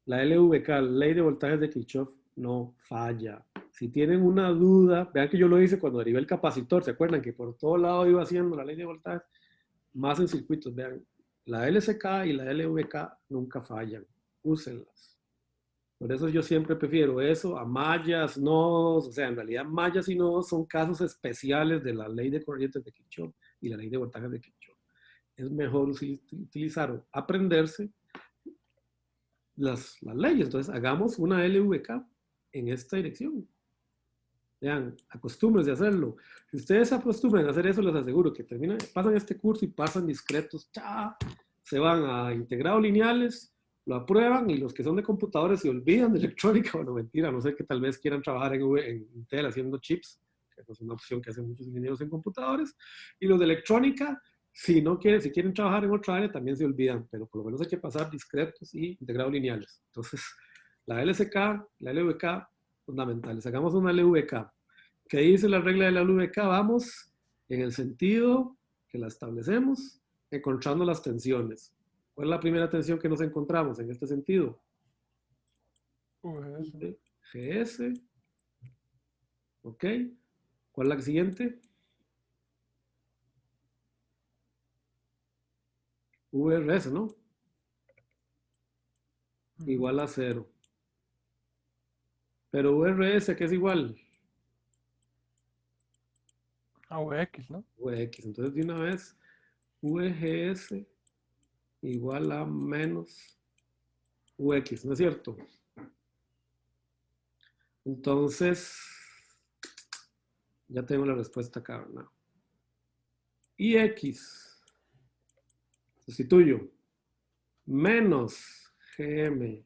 la LVK, ley de voltajes de Kirchhoff, no falla. Si tienen una duda, vean que yo lo hice cuando derivé el capacitor, ¿se acuerdan que por todo lado iba haciendo la ley de voltajes? Más en circuitos, vean, la LCK y la LVK nunca fallan, úsenlas. Por eso yo siempre prefiero eso a mallas, nodos, o sea, en realidad mallas y nodos son casos especiales de la ley de corrientes de Kirchhoff y la ley de voltajes de Kirchhoff. Es mejor utilizar o aprenderse las leyes. Entonces, hagamos una LVK en esta dirección. Vean, acostúmbrense a hacerlo. Si ustedes acostumbran a hacer eso, les aseguro que pasan este curso y pasan discretos, se van a integrados lineales, lo aprueban y los que son de computadores se olvidan de electrónica. Bueno, mentira, no sé que tal vez quieran trabajar en Intel haciendo chips, que es una opción que hacen muchos ingenieros en computadores. Y los de electrónica, si quieren trabajar en otra área, también se olvidan, pero por lo menos hay que pasar discretos y integrados lineales. Entonces, la LCK, la LVK, fundamentales. Hagamos una LVK. ¿Qué dice la regla de la LVK? Vamos en el sentido que la establecemos, encontrando las tensiones. ¿Cuál es la primera tensión que nos encontramos en este sentido? VS. GS. ¿Ok? ¿Cuál es la siguiente? VRS, ¿no? Igual a 0. Pero VRS, ¿qué es igual? A Vx, ¿no? Vx. Entonces, de una vez, VGS igual a menos Vx, ¿no es cierto? Entonces, ya tengo la respuesta acá, ¿verdad? Ix, sustituyo, menos gm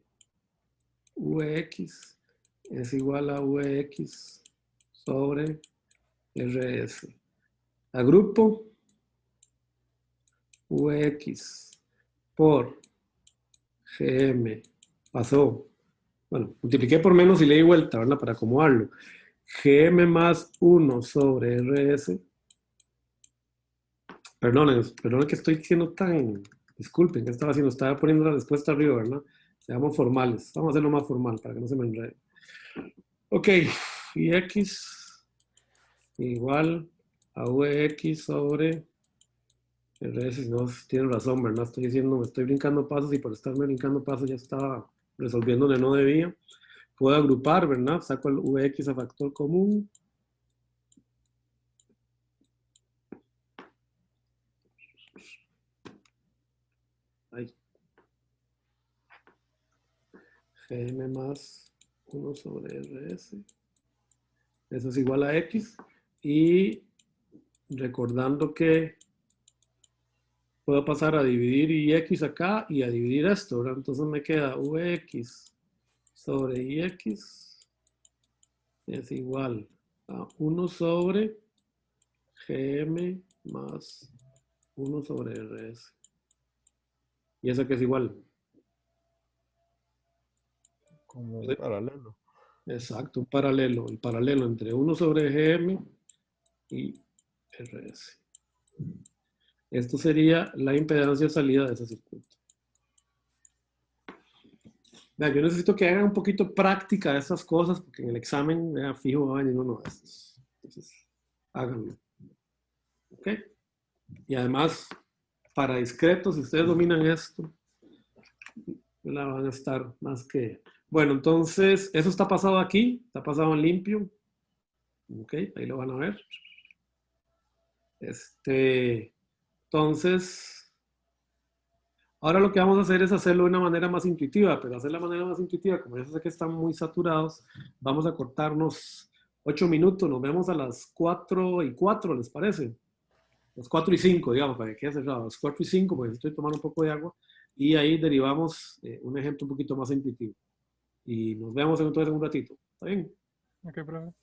Vx es igual a Vx sobre Rs. Agrupo Vx por gm, pasó, bueno, multipliqué por menos y le di vuelta, ¿verdad? Para acomodarlo. Gm más 1 sobre Rs. Perdonen que estoy siendo tan... Disculpen, ¿qué estaba haciendo? Estaba poniendo la respuesta arriba, ¿verdad? Seamos formales. Vamos a hacerlo más formal para que no se me enrede. Ok, y x igual a Vx sobre Rs. No, tienen razón, ¿verdad? Estoy diciendo, me estoy brincando pasos y por estarme brincando pasos ya estaba resolviendo donde no debía. Puedo agrupar, ¿verdad? Saco el Vx a factor común. Ahí. Gm más 1 sobre Rs. Eso es igual a X. Y recordando que puedo pasar a dividir Ix acá y a dividir esto, ¿verdad? Entonces me queda Vx sobre Ix es igual a 1 sobre GM más 1 sobre RS. Y esa que es igual. Como un Sí. paralelo. Exacto, un paralelo. El paralelo entre 1 sobre GM y RS. Esto sería la impedancia de salida de ese circuito. Vean, yo necesito que hagan un poquito práctica de estas cosas, porque en el examen, fijo, va a venir uno de estos. Entonces, háganlo. ¿Ok? Y además, para discretos, si ustedes dominan esto, la van a estar más que... Bueno, entonces, eso está pasado aquí, está pasado en limpio. ¿Ok? Ahí lo van a ver. Entonces, ahora lo que vamos a hacer es hacerlo de una manera más intuitiva, pero hacer la manera más intuitiva, como ya sé que están muy saturados, vamos a cortarnos 8 minutos, nos vemos a las 4:04, ¿les parece? Las 4:05, digamos, para que quede cerrado, las 4:05, porque estoy tomando un poco de agua, y ahí derivamos un ejemplo un poquito más intuitivo. Y nos vemos entonces en un ratito. ¿Está bien? Ok, profe.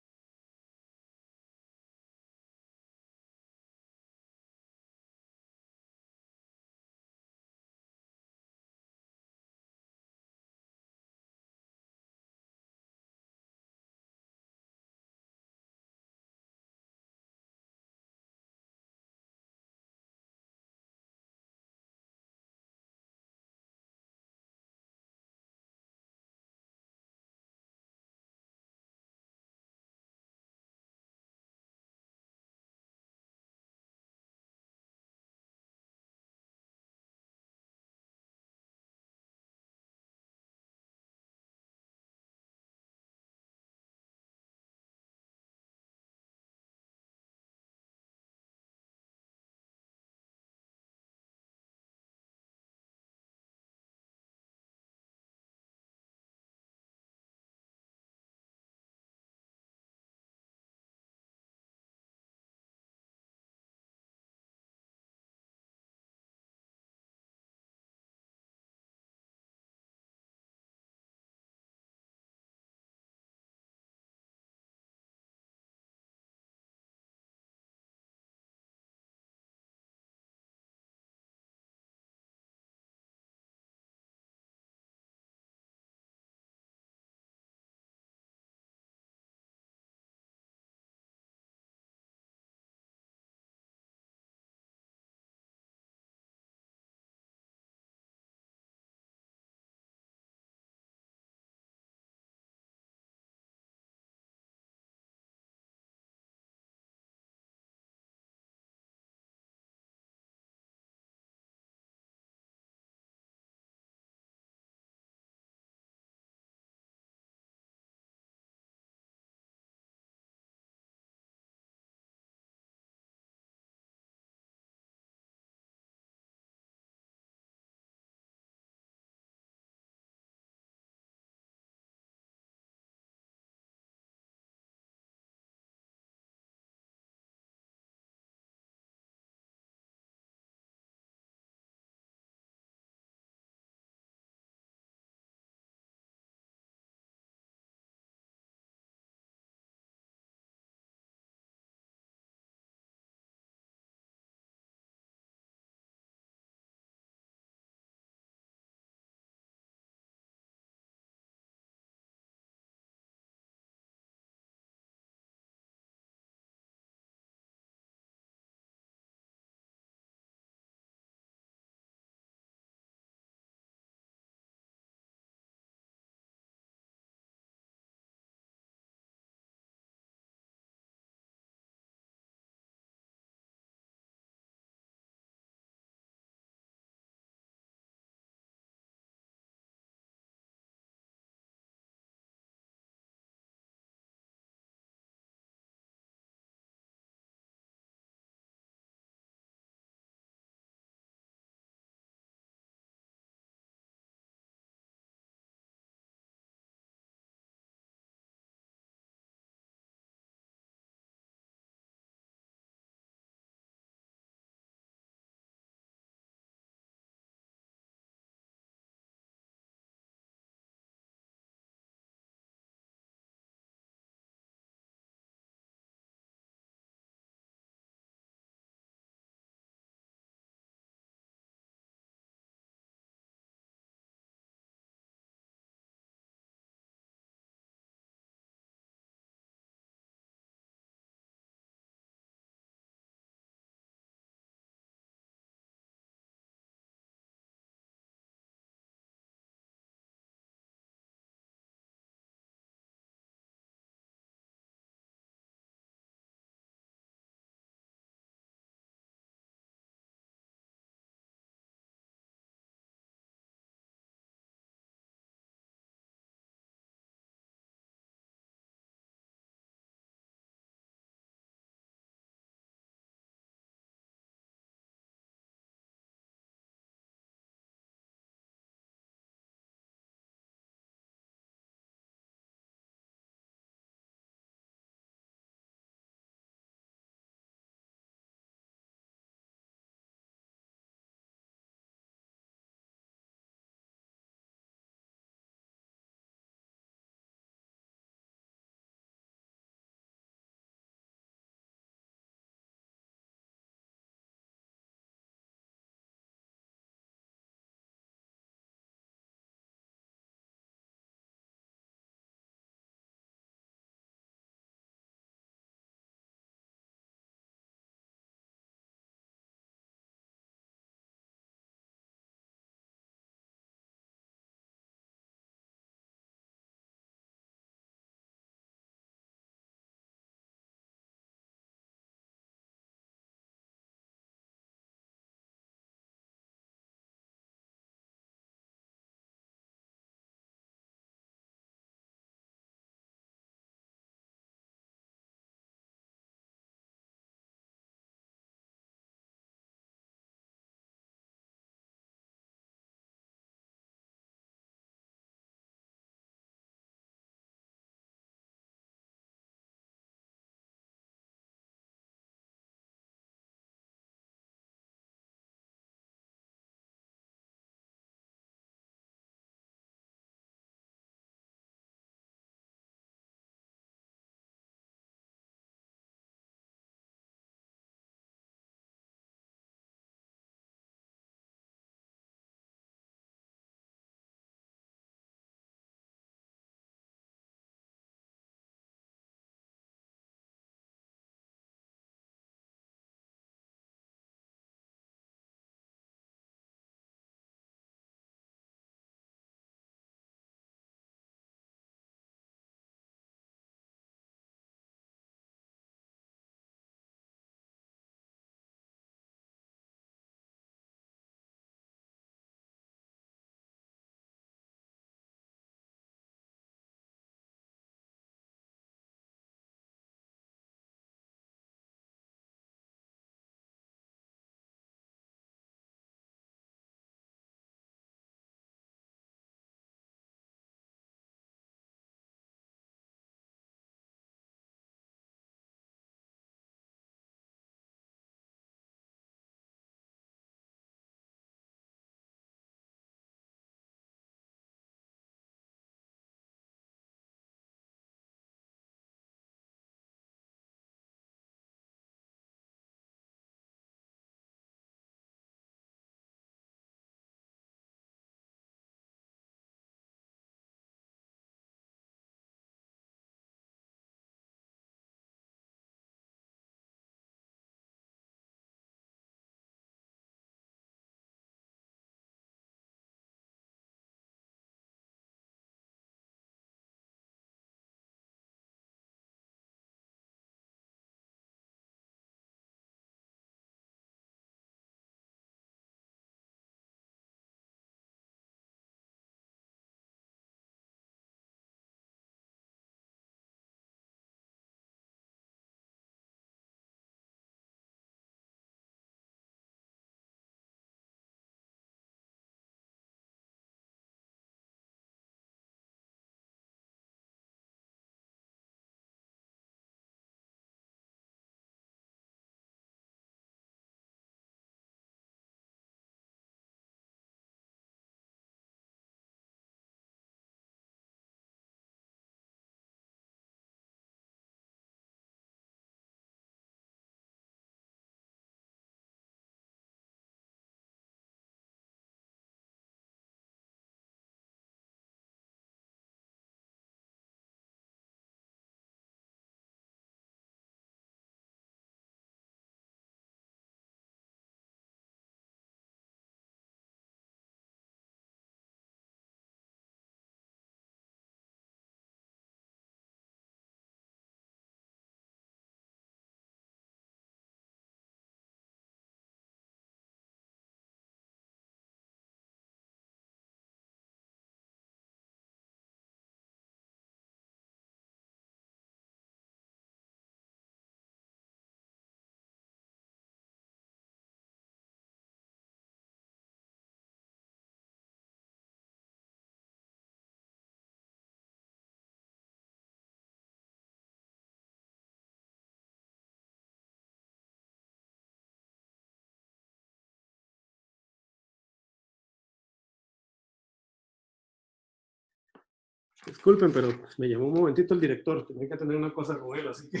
Disculpen, pero me llamó un momentito el director. Tenía que tener una cosa con él, así que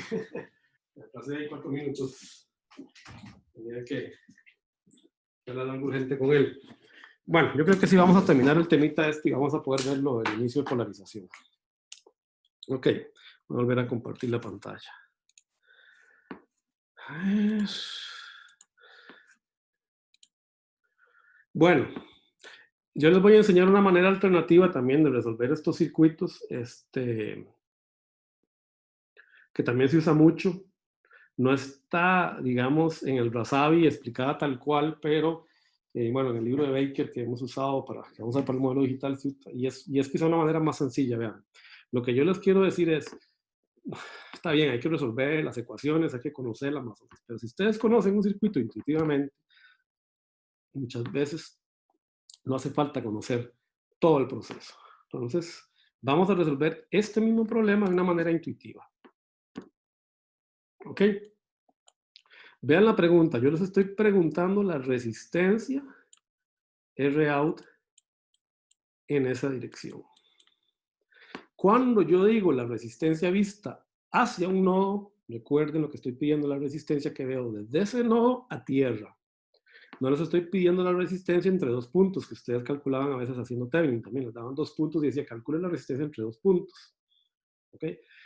me pasé ahí 4 minutos. Tenía que hablar algo urgente con él. Bueno, yo creo que sí vamos a terminar el temita este y vamos a poder verlo del inicio de polarización. Ok, voy a volver a compartir la pantalla. Bueno, yo les voy a enseñar una manera alternativa también de resolver estos circuitos, que también se usa mucho. No está, digamos, en el Razavi explicada tal cual, pero bueno, en el libro de Baker que hemos usado que vamos a para el modelo digital, y es quizá una manera más sencilla, vean. Lo que yo les quiero decir es, está bien, hay que resolver las ecuaciones, hay que conocerlas más o menos, pero si ustedes conocen un circuito intuitivamente, muchas veces no hace falta conocer todo el proceso. Entonces, vamos a resolver este mismo problema de una manera intuitiva. ¿Ok? Vean la pregunta. Yo les estoy preguntando la resistencia Rout en esa dirección. Cuando yo digo la resistencia vista hacia un nodo, recuerden lo que estoy pidiendo, la resistencia que veo desde ese nodo a tierra. No les estoy pidiendo la resistencia entre 2 puntos, que ustedes calculaban a veces haciendo Thevenin también. Les daban 2 puntos y decía, calcule la resistencia entre 2 puntos. ¿Ok?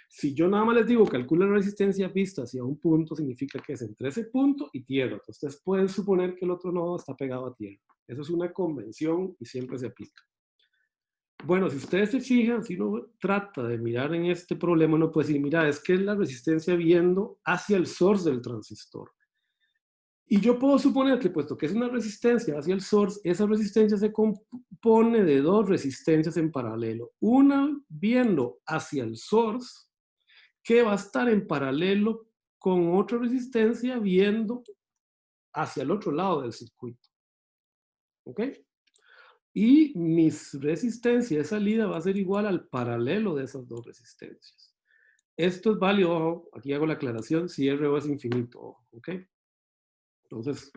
Si yo nada más les digo, calcule la resistencia vista hacia un punto, significa que es entre ese punto y tierra. Entonces, ustedes pueden suponer que el otro nodo está pegado a tierra. Eso es una convención y siempre se aplica. Bueno, si ustedes se fijan, si uno trata de mirar en este problema, uno puede decir, mira, es que es la resistencia viendo hacia el source del transistor. Y yo puedo suponer que, puesto que es una resistencia hacia el source, esa resistencia se compone de 2 resistencias en paralelo. Una viendo hacia el source, que va a estar en paralelo con otra resistencia viendo hacia el otro lado del circuito. ¿Ok? Y mi resistencia de salida va a ser igual al paralelo de esas 2 resistencias. Esto es válido, aquí hago la aclaración, si RO es infinito, ¿ok? Entonces,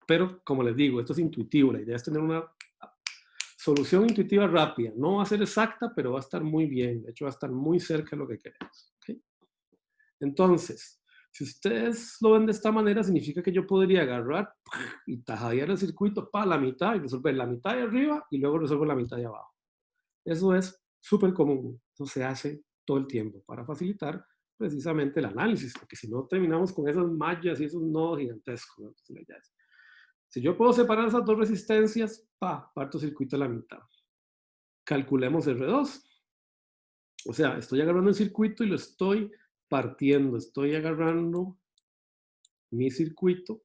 pero como les digo, esto es intuitivo, la idea es tener una solución intuitiva rápida. No va a ser exacta, pero va a estar muy bien, de hecho va a estar muy cerca de lo que queremos. ¿Okay? Entonces, si ustedes lo ven de esta manera, significa que yo podría agarrar y tajadear el circuito para la mitad y resolver la mitad de arriba y luego resolver la mitad de abajo. Eso es súper común, eso se hace todo el tiempo para facilitar precisamente el análisis, porque si no terminamos con esas mallas y esos nodos gigantescos. Entonces, la idea es, si yo puedo separar esas 2 resistencias, parto el circuito a la mitad. Calculemos R2. O sea, estoy agarrando el circuito y lo estoy partiendo. Estoy agarrando mi circuito,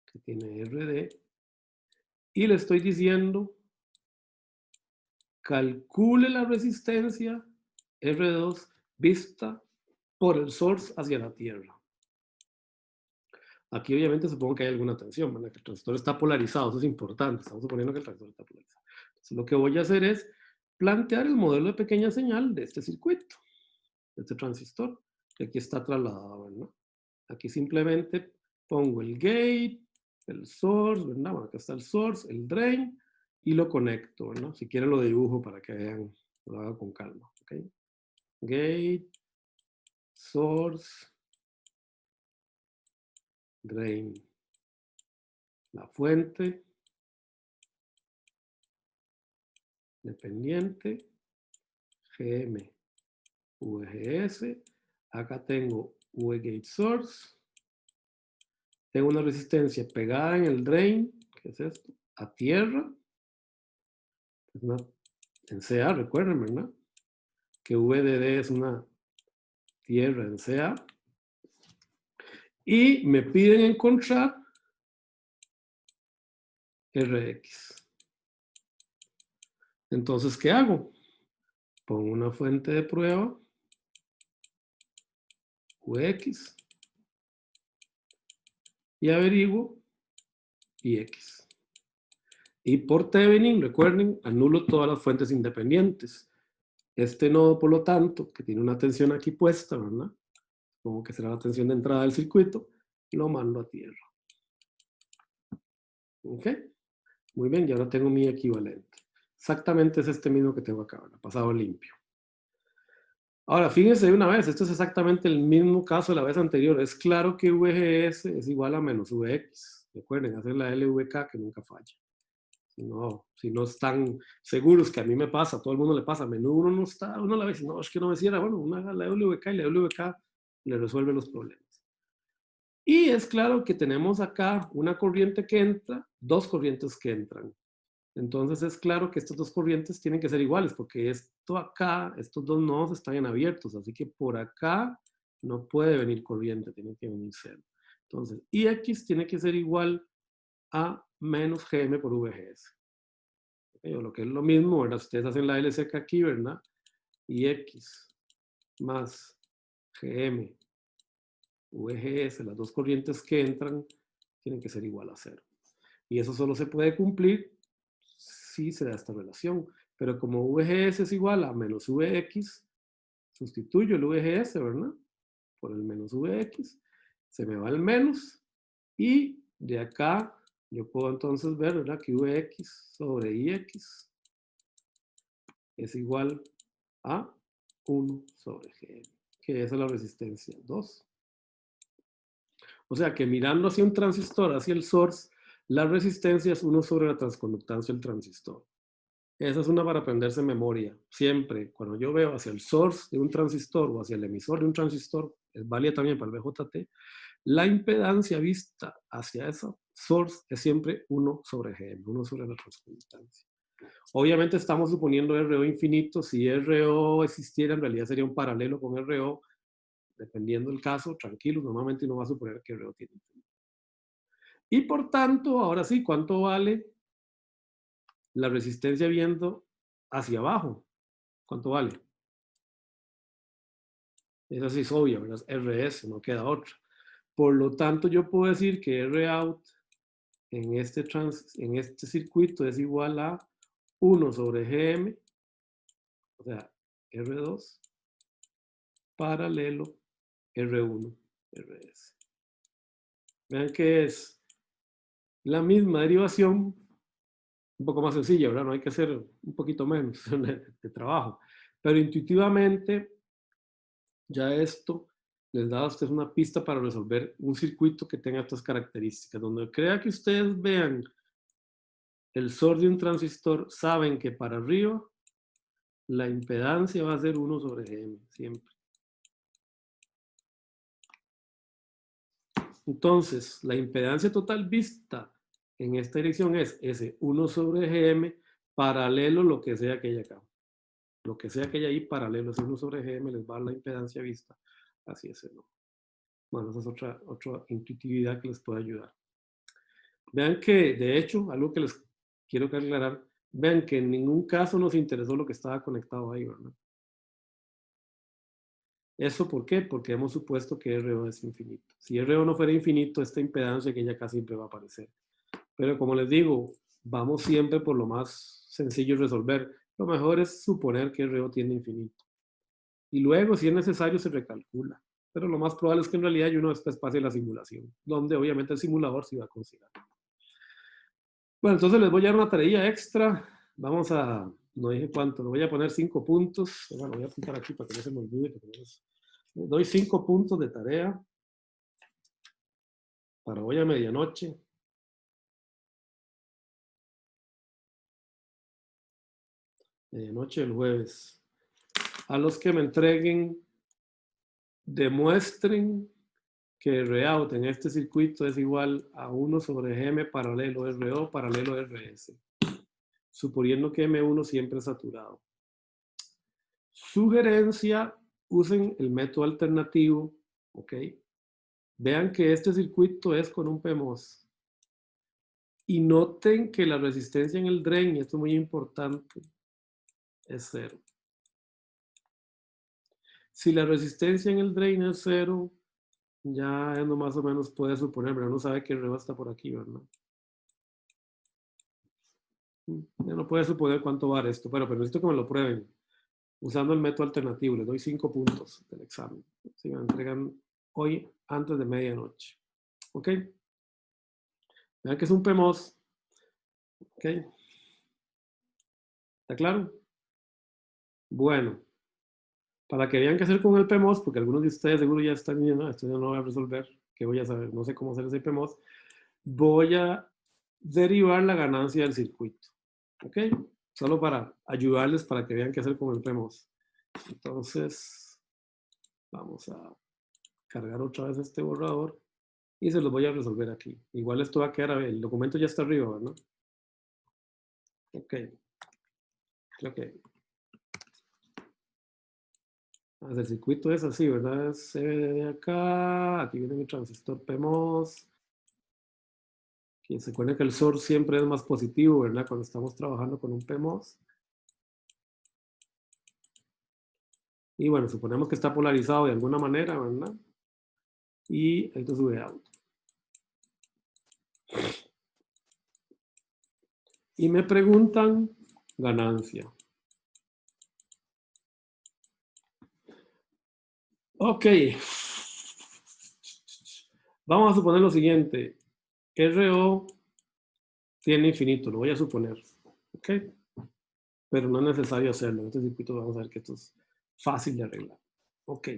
que tiene RD, y le estoy diciendo, calcule la resistencia R2 vista por el source hacia la tierra. Aquí obviamente supongo que hay alguna tensión, ¿verdad? Que el transistor está polarizado, eso es importante, estamos suponiendo que el transistor está polarizado. Entonces lo que voy a hacer es plantear el modelo de pequeña señal de este circuito, de este transistor, que aquí está trasladado, ¿verdad? Aquí simplemente pongo el gate, el source, ¿verdad? Bueno, acá está el source, el drain, y lo conecto, ¿verdad? Si quieren lo dibujo para que vean, lo haga con calma, ¿ok? Gate, source, drain, la fuente, dependiente, GM, VGS, acá tengo VGate source, tengo una resistencia pegada en el drain, ¿qué es esto? A tierra, en CA, recuerden, ¿verdad? Que VDD es una tierra en CA. Y me piden encontrar RX. Entonces, ¿qué hago? Pongo una fuente de prueba, UX, y averiguo IX. Y por Thevenin, recuerden, anulo todas las fuentes independientes. Este nodo, por lo tanto, que tiene una tensión aquí puesta, ¿verdad? Supongo que será la tensión de entrada del circuito, lo mando a tierra. ¿Ok? Muy bien, ya ahora tengo mi equivalente. Exactamente es este mismo que tengo acá, ¿verdad? Pasado limpio. Ahora, fíjense de una vez, esto es exactamente el mismo caso de la vez anterior. Es claro que VGS es igual a menos VX. Recuerden, hacer la LVK que nunca falla. Si no están seguros, que a mí me pasa, a todo el mundo le pasa, a menudo uno no está, uno la ve y dice, no, es que no me cierra. Bueno, uno haga la LVK y la LVK le resuelve los problemas. Y es claro que tenemos acá una corriente que entra, dos corrientes que entran. Entonces es claro que estas dos corrientes tienen que ser iguales, porque esto acá, estos dos nodos están en abiertos, así que por acá no puede venir corriente, tiene que venir cero. Entonces, IX tiene que ser igual a menos GM por VGS. O lo que es lo mismo, ¿verdad? Ustedes hacen la LCK aquí, ¿verdad? IX más GM VGS, las dos corrientes que entran, tienen que ser igual a cero. Y eso solo se puede cumplir si se da esta relación. Pero como VGS es igual a menos VX, sustituyo el VGS, ¿verdad? Por el menos VX, se me va el menos, y de acá yo puedo entonces ver, ¿verdad? Que VX sobre IX es igual a 1 sobre GM, que esa es la resistencia 2. O sea que mirando hacia un transistor, hacia el source, la resistencia es 1 sobre la transconductancia del transistor. Esa es una para aprenderse en memoria. Siempre, cuando yo veo hacia el source de un transistor o hacia el emisor de un transistor, es válida también para el BJT, la impedancia vista hacia esa source es siempre 1 sobre GM, 1 sobre la transconductancia. Obviamente estamos suponiendo RO infinito. Si RO existiera, en realidad sería un paralelo con RO. Dependiendo del caso, tranquilo, normalmente uno va a suponer que RO tiene infinito. Y por tanto, ahora sí, ¿cuánto vale la resistencia viendo hacia abajo? ¿Cuánto vale? Esa sí es obvia, ¿verdad? RS, no queda otra. Por lo tanto, yo puedo decir que ROut en este circuito es igual a 1 sobre GM, o sea, R2, paralelo R1, RS. Vean que es la misma derivación, un poco más sencilla, ¿verdad? No hay que hacer un poquito menos de trabajo. Pero intuitivamente, ya esto les da a ustedes una pista para resolver un circuito que tenga estas características. Donde crea que ustedes vean el source de un transistor, saben que para arriba la impedancia va a ser 1 sobre GM, siempre. Entonces, la impedancia total vista en esta dirección es ese 1 sobre GM paralelo lo que sea que haya acá. Lo que sea que haya ahí paralelo, ese 1 sobre GM les va a dar la impedancia vista. Así es, ¿no? Bueno, esa es otra intuitividad que les puede ayudar. Vean que, de hecho, algo que les quiero aclarar, vean que en ningún caso nos interesó lo que estaba conectado ahí, ¿verdad? ¿Eso por qué? Porque hemos supuesto que RO es infinito. Si RO no fuera infinito, esta impedancia que ya casi siempre va a aparecer. Pero como les digo, vamos siempre por lo más sencillo de resolver. Lo mejor es suponer que RO tiene infinito. Y luego, si es necesario, se recalcula. Pero lo más probable es que en realidad uno después pase la simulación, donde obviamente el simulador sí va a considerar. Bueno, entonces les voy a dar una tarea extra. Vamos a, no dije cuánto, le voy a poner 5 puntos. Bueno, voy a apuntar aquí para que no se me olvide. Doy 5 puntos de tarea para hoy a medianoche. Medianoche del jueves. A los que me entreguen, demuestren que ROut en este circuito es igual a 1 sobre GM paralelo RO paralelo RS, suponiendo que M1 siempre es saturado. Sugerencia, usen el método alternativo, ¿ok? Vean que este circuito es con un PMOS. Y noten que la resistencia en el drain, y esto es muy importante, es 0. Si la resistencia en el drain es 0, ya uno más o menos puede suponer, pero uno sabe que el RO está por aquí, ¿verdad? Ya no puede suponer cuánto va esto, pero necesito que me lo prueben usando el método alternativo. Les doy 5 puntos del examen. Si me entregan hoy antes de medianoche. ¿Ok? Vean que es un PMOS. ¿Ok? ¿Está claro? Bueno, para que vean qué hacer con el PMOS, porque algunos de ustedes seguro ya están viendo, esto ya no voy a resolver, que voy a saber, no sé cómo hacer ese PMOS, voy a derivar la ganancia del circuito. ¿Ok? Solo para ayudarles para que vean qué hacer con el PMOS. Entonces, vamos a cargar otra vez este borrador y se los voy a resolver aquí. Igual esto va a quedar, el documento ya está arriba, ¿verdad? Ok. Ok. El circuito es así, ¿verdad? Se ve de acá, aquí viene mi transistor PMOS. Y se acuerdan que el source siempre es más positivo, ¿verdad? Cuando estamos trabajando con un PMOS. Y bueno, suponemos que está polarizado de alguna manera, ¿verdad? Y esto sube out. Y me preguntan ganancia. Ok. Vamos a suponer lo siguiente. RO tiene infinito, lo voy a suponer. Ok. Pero no es necesario hacerlo. En este circuito vamos a ver que esto es fácil de arreglar. Ok.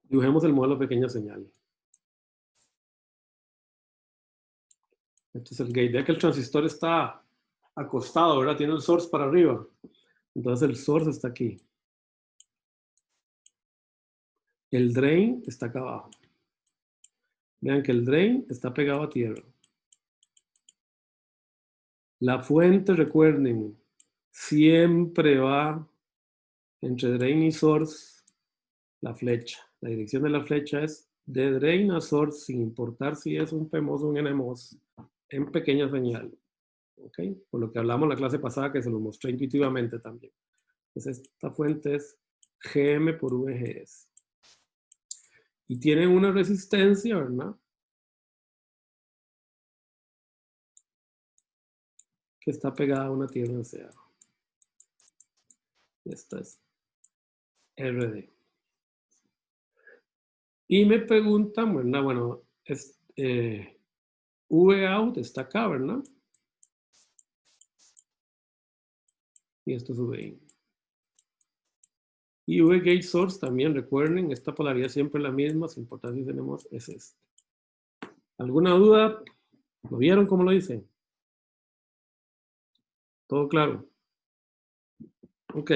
Dibujemos el modelo pequeña señal. Este es el gate. Vea que el transistor está acostado, ¿verdad? Tiene el source para arriba. Entonces el source está aquí. El drain está acá abajo. Vean que el drain está pegado a tierra. La fuente, recuerden, siempre va entre drain y source, la flecha. La dirección de la flecha es de drain a source, sin importar si es un PMOS o un NMOS, en pequeña señal. ¿Ok? Por lo que hablamos en la clase pasada, que se lo mostré intuitivamente también. Entonces, esta fuente es GM por VGS. Y tiene una resistencia, ¿verdad? Que está pegada a una tierra en CA. Esta es RD. Y me preguntan, ¿verdad? Bueno, VOUT está acá, ¿verdad? Y esto es VIN. Y VGate source también, recuerden, esta polaridad siempre es la misma, sin importar si tenemos es este. ¿Alguna duda? ¿Lo vieron cómo lo hice? ¿Todo claro? Ok.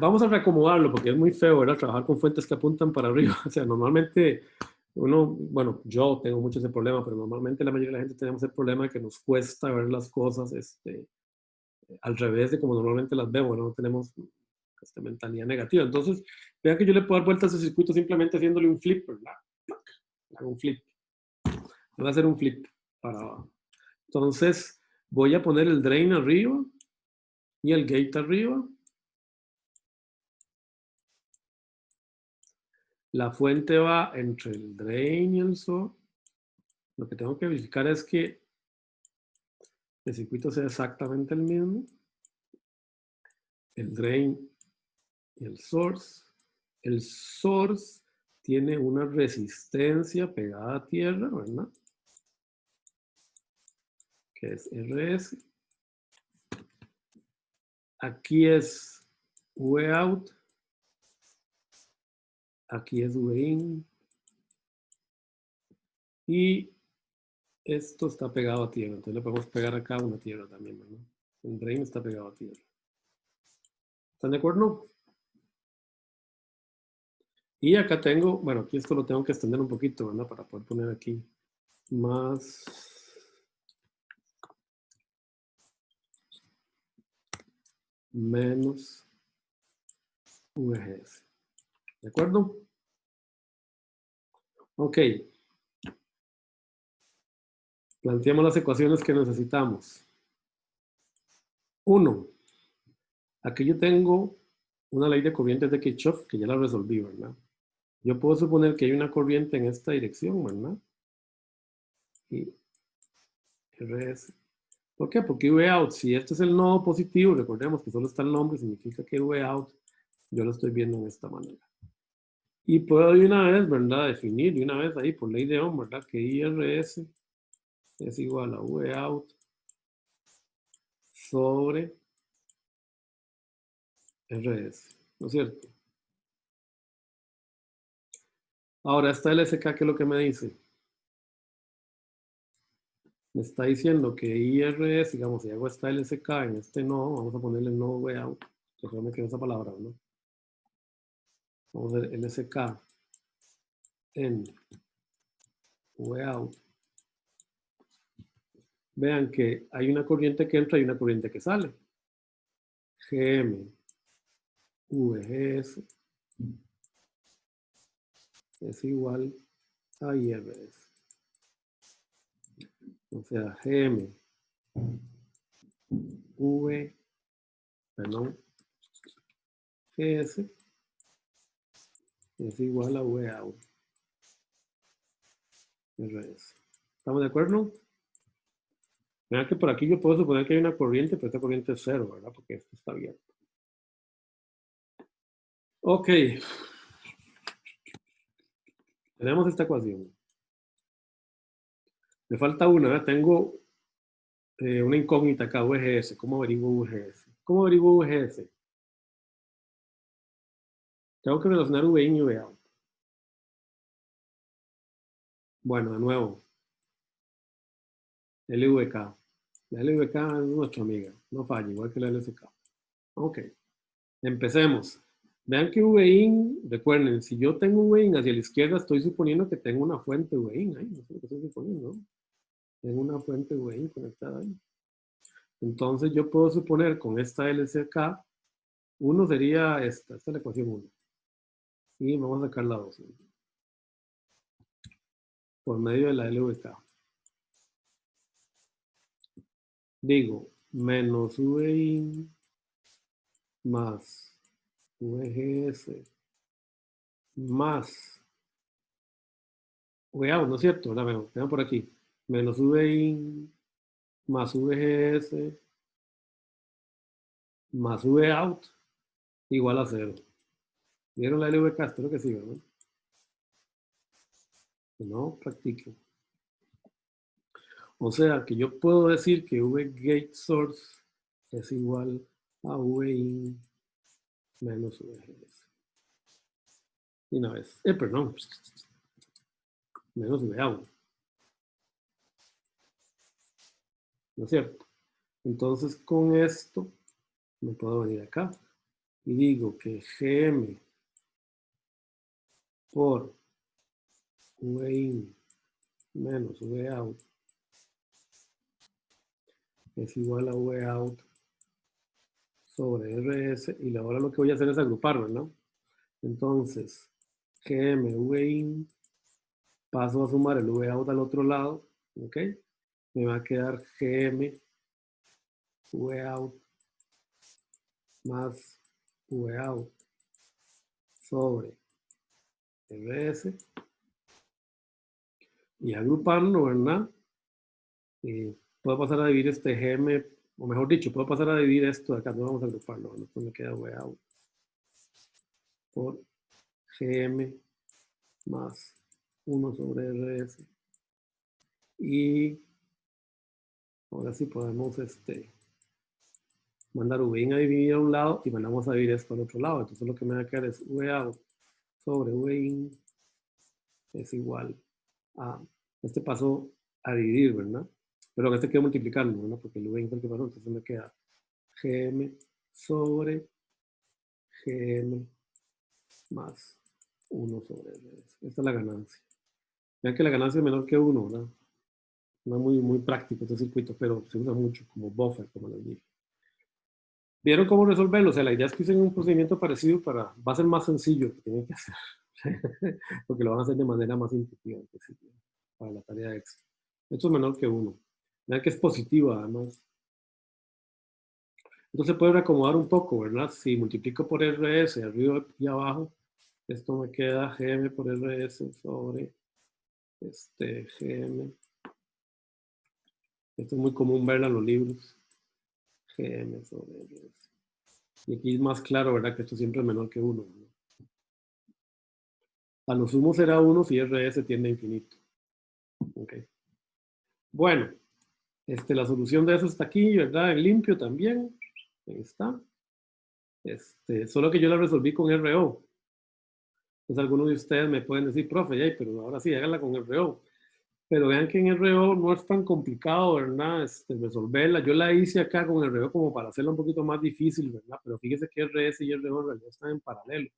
Vamos a reacomodarlo porque es muy feo, ¿verdad? Trabajar con fuentes que apuntan para arriba. O sea, normalmente uno, bueno, yo tengo mucho ese problema, pero normalmente la mayoría de la gente tenemos el problema de que nos cuesta ver las cosas al revés de como normalmente las vemos, ¿no? No tenemos esta mentalidad negativa. Entonces, vean que yo le puedo dar vueltas a ese circuito simplemente haciéndole un flip, ¿verdad? Hago un flip. Voy a hacer un flip para abajo. Entonces, voy a poner el drain arriba y el gate arriba. La fuente va entre el drain y el source. Lo que tengo que verificar es que el circuito sea exactamente el mismo. El drain y el source. El source tiene una resistencia pegada a tierra, ¿verdad? Que es RS. Aquí es VOUT. Aquí es VIN. Y esto está pegado a tierra. Entonces le podemos pegar acá una tierra también, ¿verdad? El drain está pegado a tierra. ¿Están de acuerdo? Y acá tengo, bueno, aquí esto lo tengo que extender un poquito, ¿verdad? Para poder poner aquí más menos VGS. ¿De acuerdo? Ok. Planteamos las ecuaciones que necesitamos. 1. Aquí yo tengo una ley de corrientes de Kirchhoff que ya la resolví, ¿verdad? Yo puedo suponer que hay una corriente en esta dirección, ¿verdad? Y RS. ¿Por qué? Porque VOUT, si este es el nodo positivo, recordemos que solo está el nombre, significa que VOUT yo lo estoy viendo en esta manera. Y puedo de una vez, ¿verdad? Definir de una vez ahí por ley de Ohm, ¿verdad? Que IRS es igual a VOUT sobre RS, ¿no es cierto? Ahora, esta LSK, ¿qué es lo que me dice? Me está diciendo que IRS, digamos, si hago esta LSK en este nodo, vamos a ponerle el nodo way-out, que me quedó esa palabra, ¿no? Vamos a ver LSK en way-out. Vean que hay una corriente que entra y una corriente que sale. GM, VGS es igual a IRS. O sea, GM, GS es igual a VOUT. RS. ¿Estamos de acuerdo? Vean que por aquí yo puedo suponer que hay una corriente, pero esta corriente es cero, ¿verdad? Porque esto está abierto. Ok. Tenemos esta ecuación. Me falta una, ¿verdad? Tengo una incógnita acá, VGS. ¿Cómo averiguo VGS? ¿Cómo averiguo VGS? Tengo que relacionar VIN y VOUT. Bueno, de nuevo. LVK. La LVK es nuestra amiga. No falla, igual que la LSK. Ok. Empecemos. Vean que VIN, recuerden, si yo tengo VIN hacia la izquierda, estoy suponiendo que tengo una fuente VIN ahí. No sé lo que estoy suponiendo, ¿no? Tengo una fuente VIN conectada ahí. Entonces yo puedo suponer con esta LSK, uno sería esta es la ecuación 1. Y vamos a sacar la 2. Por medio de la LVK. Digo, menos VIN más VGS más VOUT, ¿no es cierto? Ahora vean por aquí. Menos VIN más VGS más VOUT igual a 0. ¿Vieron la LVK? Espero que sí, ¿verdad? No, practiquen. O sea que yo puedo decir que VGate source es igual a VIN menos VGS. Y una vez, perdón, menos VOUT. ¿No es cierto? Entonces con esto me puedo venir acá y digo que GM por VIN menos VOUT es igual a VOUT sobre RS, y ahora lo que voy a hacer es agruparlo, ¿no? Entonces, GM, VIN, paso a sumar el VOUT al otro lado, ¿ok? Me va a quedar GM, VOUT más VOUT sobre RS, y agruparlo, ¿verdad? Puedo pasar a dividir este GM, o mejor dicho, puedo pasar a dividir esto de acá, no vamos a agruparlo, ¿no? Entonces me queda VOUT por GM más 1 sobre RS. Y ahora sí podemos mandar VIN a dividir a un lado y mandamos a dividir esto al otro lado. Entonces lo que me va a quedar es VOUT sobre VIN es igual a, este paso a dividir, ¿verdad? Pero este quiero multiplicarlo, ¿verdad? Porque el VIN fue el que pasó, entonces me queda GM sobre GM más 1 sobre RS. Esta es la ganancia. Vean que la ganancia es menor que 1, ¿verdad? No es muy práctico este circuito, pero se usa mucho como buffer, como les dije. ¿Vieron cómo resolverlo? O sea, la idea es que usen un procedimiento parecido va a ser más sencillo que tienen que hacer, porque lo van a hacer de manera más intuitiva para la tarea extra. Esto es menor que 1. Vean que es positiva, además. Entonces se puede reacomodar un poco, ¿verdad? Si multiplico por RS arriba y abajo, esto me queda GM por RS sobre GM. Esto es muy común verlo en los libros. GM sobre RS. Y aquí es más claro, ¿verdad? Que esto siempre es menor que 1, ¿no? A lo sumo será 1 si RS tiende a infinito. Okay. Bueno, La solución de eso está aquí, ¿verdad? En limpio también. Ahí está. Solo que yo la resolví con RO. Entonces algunos de ustedes me pueden decir, profe, ya, pero ahora sí, hágala con RO. Pero vean que en RO no es tan complicado, ¿verdad? Resolverla. Yo la hice acá con RO como para hacerla un poquito más difícil, ¿verdad? Pero fíjese que RS y RO en realidad están en paralelo.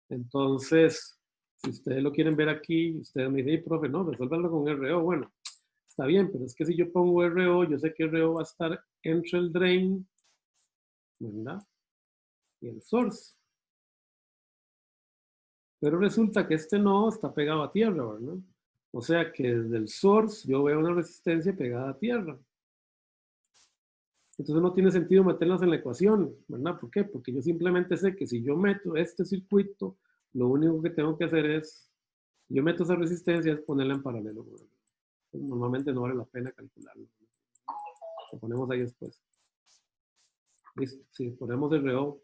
Entonces, si ustedes lo quieren ver aquí, ustedes me dicen, hey, profe, no, resuélvanlo con RO. Bueno, está bien, pero es que si yo pongo RO, yo sé que RO va a estar entre el drain, ¿verdad? Y el source. Pero resulta que este nodo está pegado a tierra, ¿verdad? O sea que desde el source yo veo una resistencia pegada a tierra. Entonces no tiene sentido meterlas en la ecuación, ¿verdad? ¿Por qué? Porque yo simplemente sé que si yo meto este circuito, lo único que tengo que hacer es, yo meto esa resistencia, es ponerla en paralelo. Normalmente no vale la pena calcularlo. Lo ponemos ahí después. Listo. Si ponemos RO,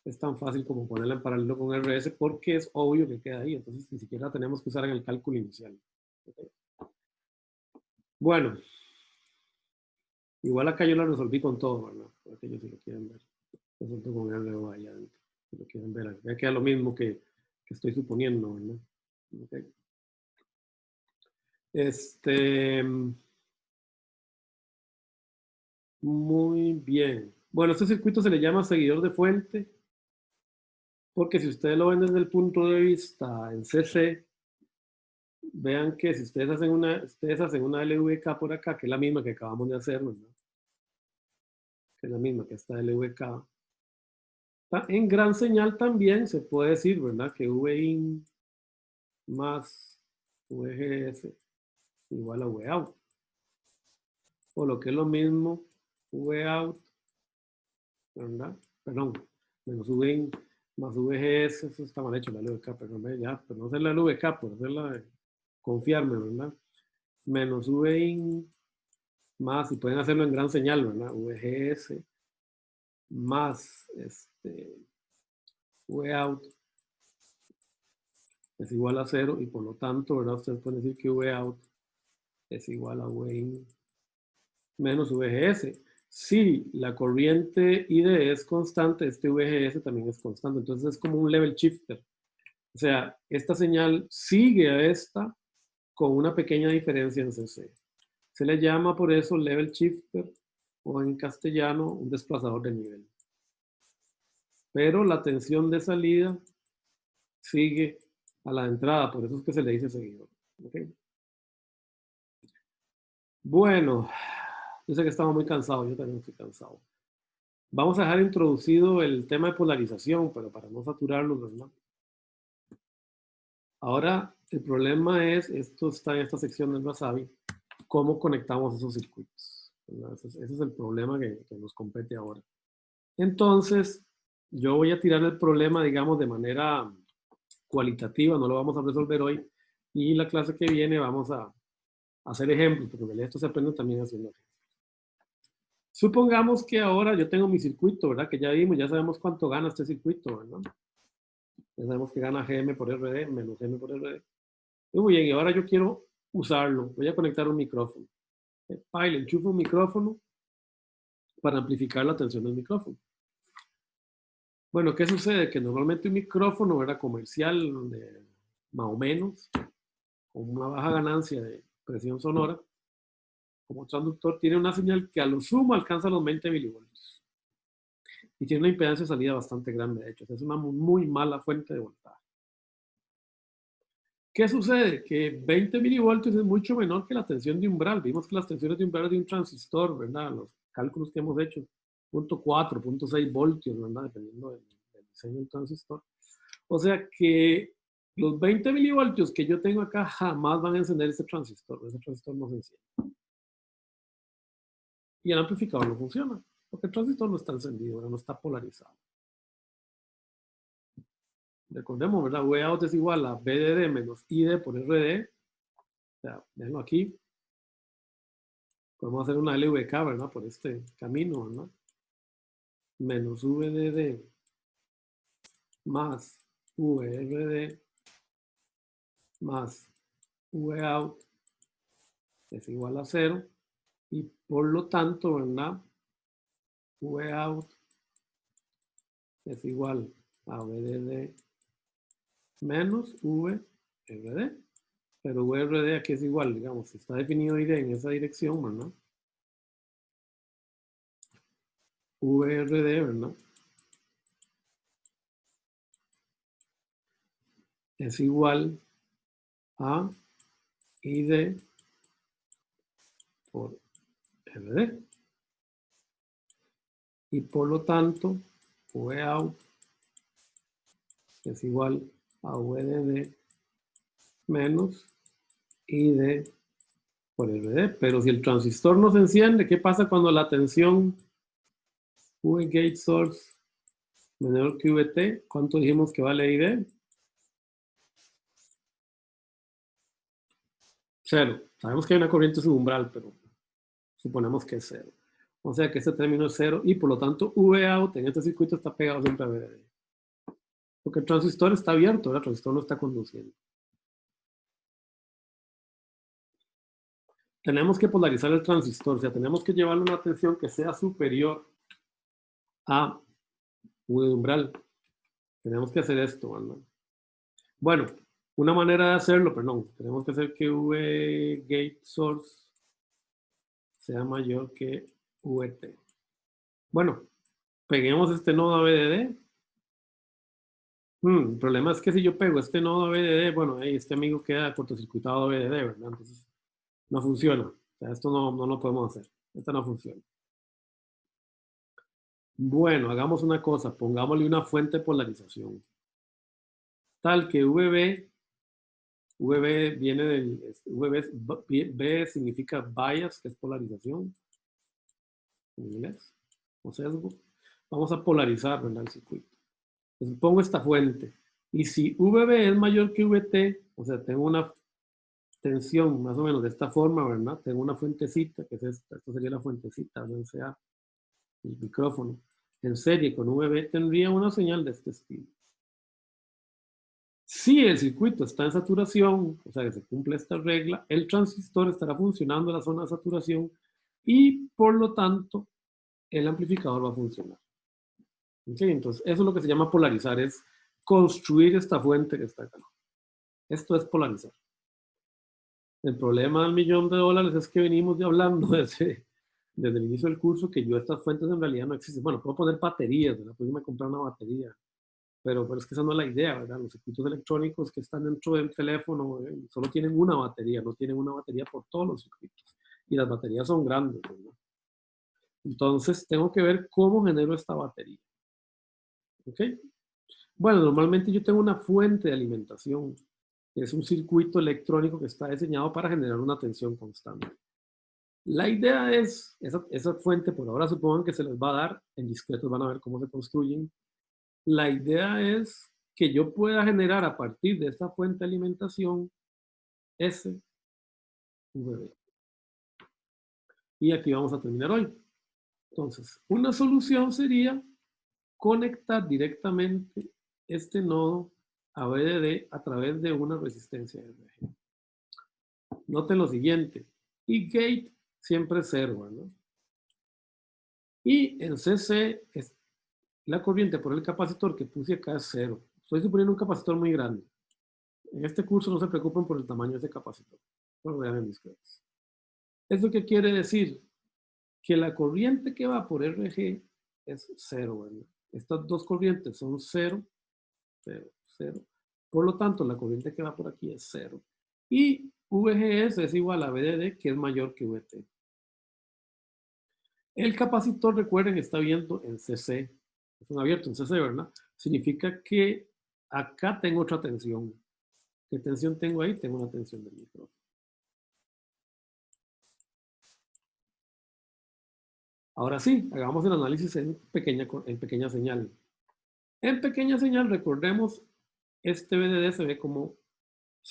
es tan fácil como ponerla en paralelo con RS porque es obvio que queda ahí. Entonces ni siquiera tenemos que usar en el cálculo inicial. ¿Okay? Bueno, igual acá yo la resolví con todo, ¿verdad? Para aquellos si lo quieren ver. Resuelto con RO ahí adentro. Si lo quieren ver, ya queda lo mismo que estoy suponiendo, ¿verdad? Okay. Muy bien. Bueno, este circuito se le llama seguidor de fuente, porque si ustedes lo ven desde el punto de vista en CC, vean que si ustedes hacen una LVK por acá, que es la misma que acabamos de hacer, ¿verdad? Que es la misma que esta LVK. En gran señal también se puede decir, ¿verdad? Que VIN más VGS igual a VOUT. O lo que es lo mismo, VOUT, ¿verdad? Perdón, menos VIN más VGS, eso está mal hecho, la LVK, perdón, ya, pero no hacer la LVK, por hacerla, confiarme, ¿verdad? Menos VIN más, y pueden hacerlo en gran señal, ¿verdad? VGS más VOUT es igual a 0 y por lo tanto, ¿verdad? Ustedes pueden decir que VOUT es igual a VIN menos VGS. Si la corriente ID es constante, este VGS también es constante. Entonces es como un level shifter. O sea, esta señal sigue a esta con una pequeña diferencia en CC. Se le llama por eso level shifter o en castellano un desplazador de nivel. Pero la tensión de salida sigue a la entrada, por eso es que se le dice seguidor. ¿Okay? Bueno, yo sé que estamos muy cansados, yo también estoy cansado. Vamos a dejar introducido el tema de polarización, pero para no saturarlo, ¿verdad? Ahora, el problema es, esto está en esta sección del Wasabi, cómo conectamos esos circuitos. Ese es el problema que nos compete ahora. Entonces, yo voy a tirar el problema, digamos, de manera cualitativa, no lo vamos a resolver hoy, y la clase que viene vamos a hacer ejemplos, porque en realidad esto se aprende también haciendo ejemplos. Supongamos que ahora yo tengo mi circuito, ¿verdad? Que ya vimos, ya sabemos cuánto gana este circuito, ¿verdad? Ya sabemos que gana GM por RD menos GM por RD. Muy bien, y ahora yo quiero usarlo. Voy a conectar un micrófono. Le enchufo un micrófono para amplificar la tensión del micrófono. Bueno, ¿qué sucede? Que normalmente un micrófono era comercial, más o menos, con una baja ganancia de presión sonora, como transductor, tiene una señal que a lo sumo alcanza los 20 milivoltios. Y tiene una impedancia de salida bastante grande, de hecho. Es una muy mala fuente de voltaje. ¿Qué sucede? Que 20 milivoltios es mucho menor que la tensión de umbral. Vimos que las tensiones de umbral de un transistor, ¿verdad? Los cálculos que hemos hecho, 0.4, 0.6 voltios, ¿verdad? Dependiendo del diseño del transistor. O sea que los 20 milivoltios que yo tengo acá jamás van a encender ese transistor. Ese transistor no se enciende. Y el amplificador no funciona, porque el transistor no está encendido, no está polarizado. Recordemos, ¿verdad? Vout es igual a BDD menos ID por RD. O sea, déjenlo aquí. Podemos hacer una LVK, ¿verdad? Por este camino, ¿verdad? Menos VDD más VRD más Vout es igual a 0. Y por lo tanto, ¿verdad? Vout es igual a VDD menos VRD. Pero VRD aquí es igual, digamos, si está definido ID en esa dirección, ¿verdad? VRD, ¿verdad? Es igual a ID por RD. Y por lo tanto, Vout es igual a VDD menos ID por RD. Pero si el transistor no se enciende, ¿qué pasa cuando la tensión V gate source menor que VT? ¿Cuánto dijimos que vale ID? 0. Sabemos que hay una corriente subumbral, pero suponemos que es 0. O sea que este término es 0 y por lo tanto Vout en este circuito está pegado siempre a VDD. Porque el transistor está abierto, el transistor no está conduciendo. Tenemos que polarizar el transistor, o sea, tenemos que llevarle una tensión que sea superior a V de umbral. Tenemos que hacer esto, ¿verdad? Bueno, una manera de hacerlo, perdón, tenemos que hacer que V gate source sea mayor que VT. Bueno, peguemos este nodo a VDD. El problema es que si yo pego este nodo a VDD, bueno, ahí este amigo queda cortocircuitado a VDD, ¿verdad? Entonces, no funciona. O sea, esto no lo podemos hacer. Esto no funciona. Bueno, hagamos una cosa. Pongámosle una fuente de polarización. Tal que VB viene del... B significa bias, que es polarización. En inglés. O sesgo. Vamos a polarizar, ¿verdad? El circuito. Entonces pongo esta fuente. Y si VB es mayor que VT, o sea, tengo una tensión más o menos de esta forma, ¿verdad? Tengo una fuentecita, que es esta. Esto sería la fuentecita, donde sea el micrófono. En serie con VB tendría una señal de este estilo. Si el circuito está en saturación, o sea que se cumple esta regla, el transistor estará funcionando en la zona de saturación y por lo tanto el amplificador va a funcionar. ¿Okay? Entonces eso es lo que se llama polarizar, es construir esta fuente que está acá. Esto es polarizar. El problema del $1.000.000 es que venimos de hablando desde el inicio del curso que estas fuentes en realidad no existen. Bueno, puedo poner baterías, ¿verdad? Puedo irme a comprar una batería. Pero es que esa no es la idea, ¿verdad? Los circuitos electrónicos que están dentro del teléfono solo tienen una batería, no tienen una batería por todos los circuitos. Y las baterías son grandes, ¿verdad? Entonces, tengo que ver cómo genero esta batería. ¿Ok? Bueno, normalmente yo tengo una fuente de alimentación, que es un circuito electrónico que está diseñado para generar una tensión constante. La idea es, esa fuente, por ahora supongan que se les va a dar, en discretos van a ver cómo se construyen. La idea es que yo pueda generar a partir de esta fuente de alimentación SVB. Y aquí vamos a terminar hoy. Entonces, una solución sería conectar directamente este nodo a VDD a través de una resistencia RG. Noten lo siguiente, y gate siempre es 0, ¿no? Y en CC, la corriente por el capacitor que puse acá es 0. Estoy suponiendo un capacitor muy grande. En este curso no se preocupen por el tamaño de ese capacitor. No lo vean en mis clases. ¿Eso qué quiere decir? Que la corriente que va por RG es 0, ¿verdad? Estas dos corrientes son 0, 0, 0. Por lo tanto, la corriente que va por aquí es 0. Y VGS es igual a VDD, que es mayor que VT. El capacitor, recuerden, está abierto en CC. Es un abierto en CC, ¿verdad? Significa que acá tengo otra tensión. ¿Qué tensión tengo ahí? Tengo una tensión del micrófono. Ahora sí, hagamos el análisis en pequeña señal. En pequeña señal, recordemos, este VDD se ve como,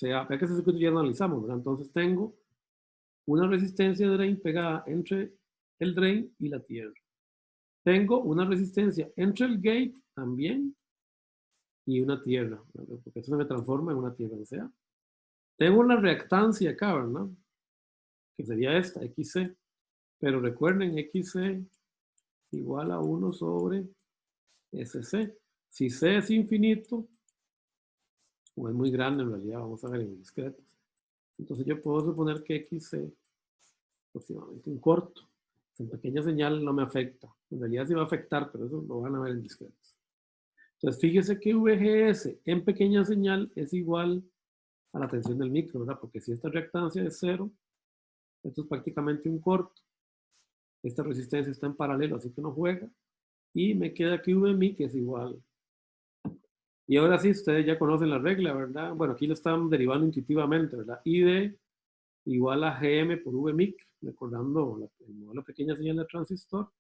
vea que ese circuito ya lo analizamos, ¿verdad? Entonces tengo una resistencia de drain pegada entre el drain y la tierra. Tengo una resistencia entre el gate también y una tierra, ¿verdad? Porque eso se me transforma en una tierra, o sea. Tengo una reactancia acá, ¿verdad? Que sería esta, XC. Pero recuerden, XC igual a 1 sobre SC. Si C es infinito, o es muy grande en realidad, vamos a ver en discretos. Entonces yo puedo suponer que XC aproximadamente un corto. En pequeña señal no me afecta. En realidad sí va a afectar, pero eso lo van a ver en discretos. Entonces fíjese que VGS en pequeña señal es igual a la tensión del micro, ¿verdad? Porque si esta reactancia es 0, esto es prácticamente un corto. Esta resistencia está en paralelo, así que no juega. Y me queda aquí VMI, que es igual. Y ahora sí, ustedes ya conocen la regla, ¿verdad? Bueno, aquí lo están derivando intuitivamente, ¿verdad? ID igual a GM por VMIC, recordando el modelo pequeña señal de transistor.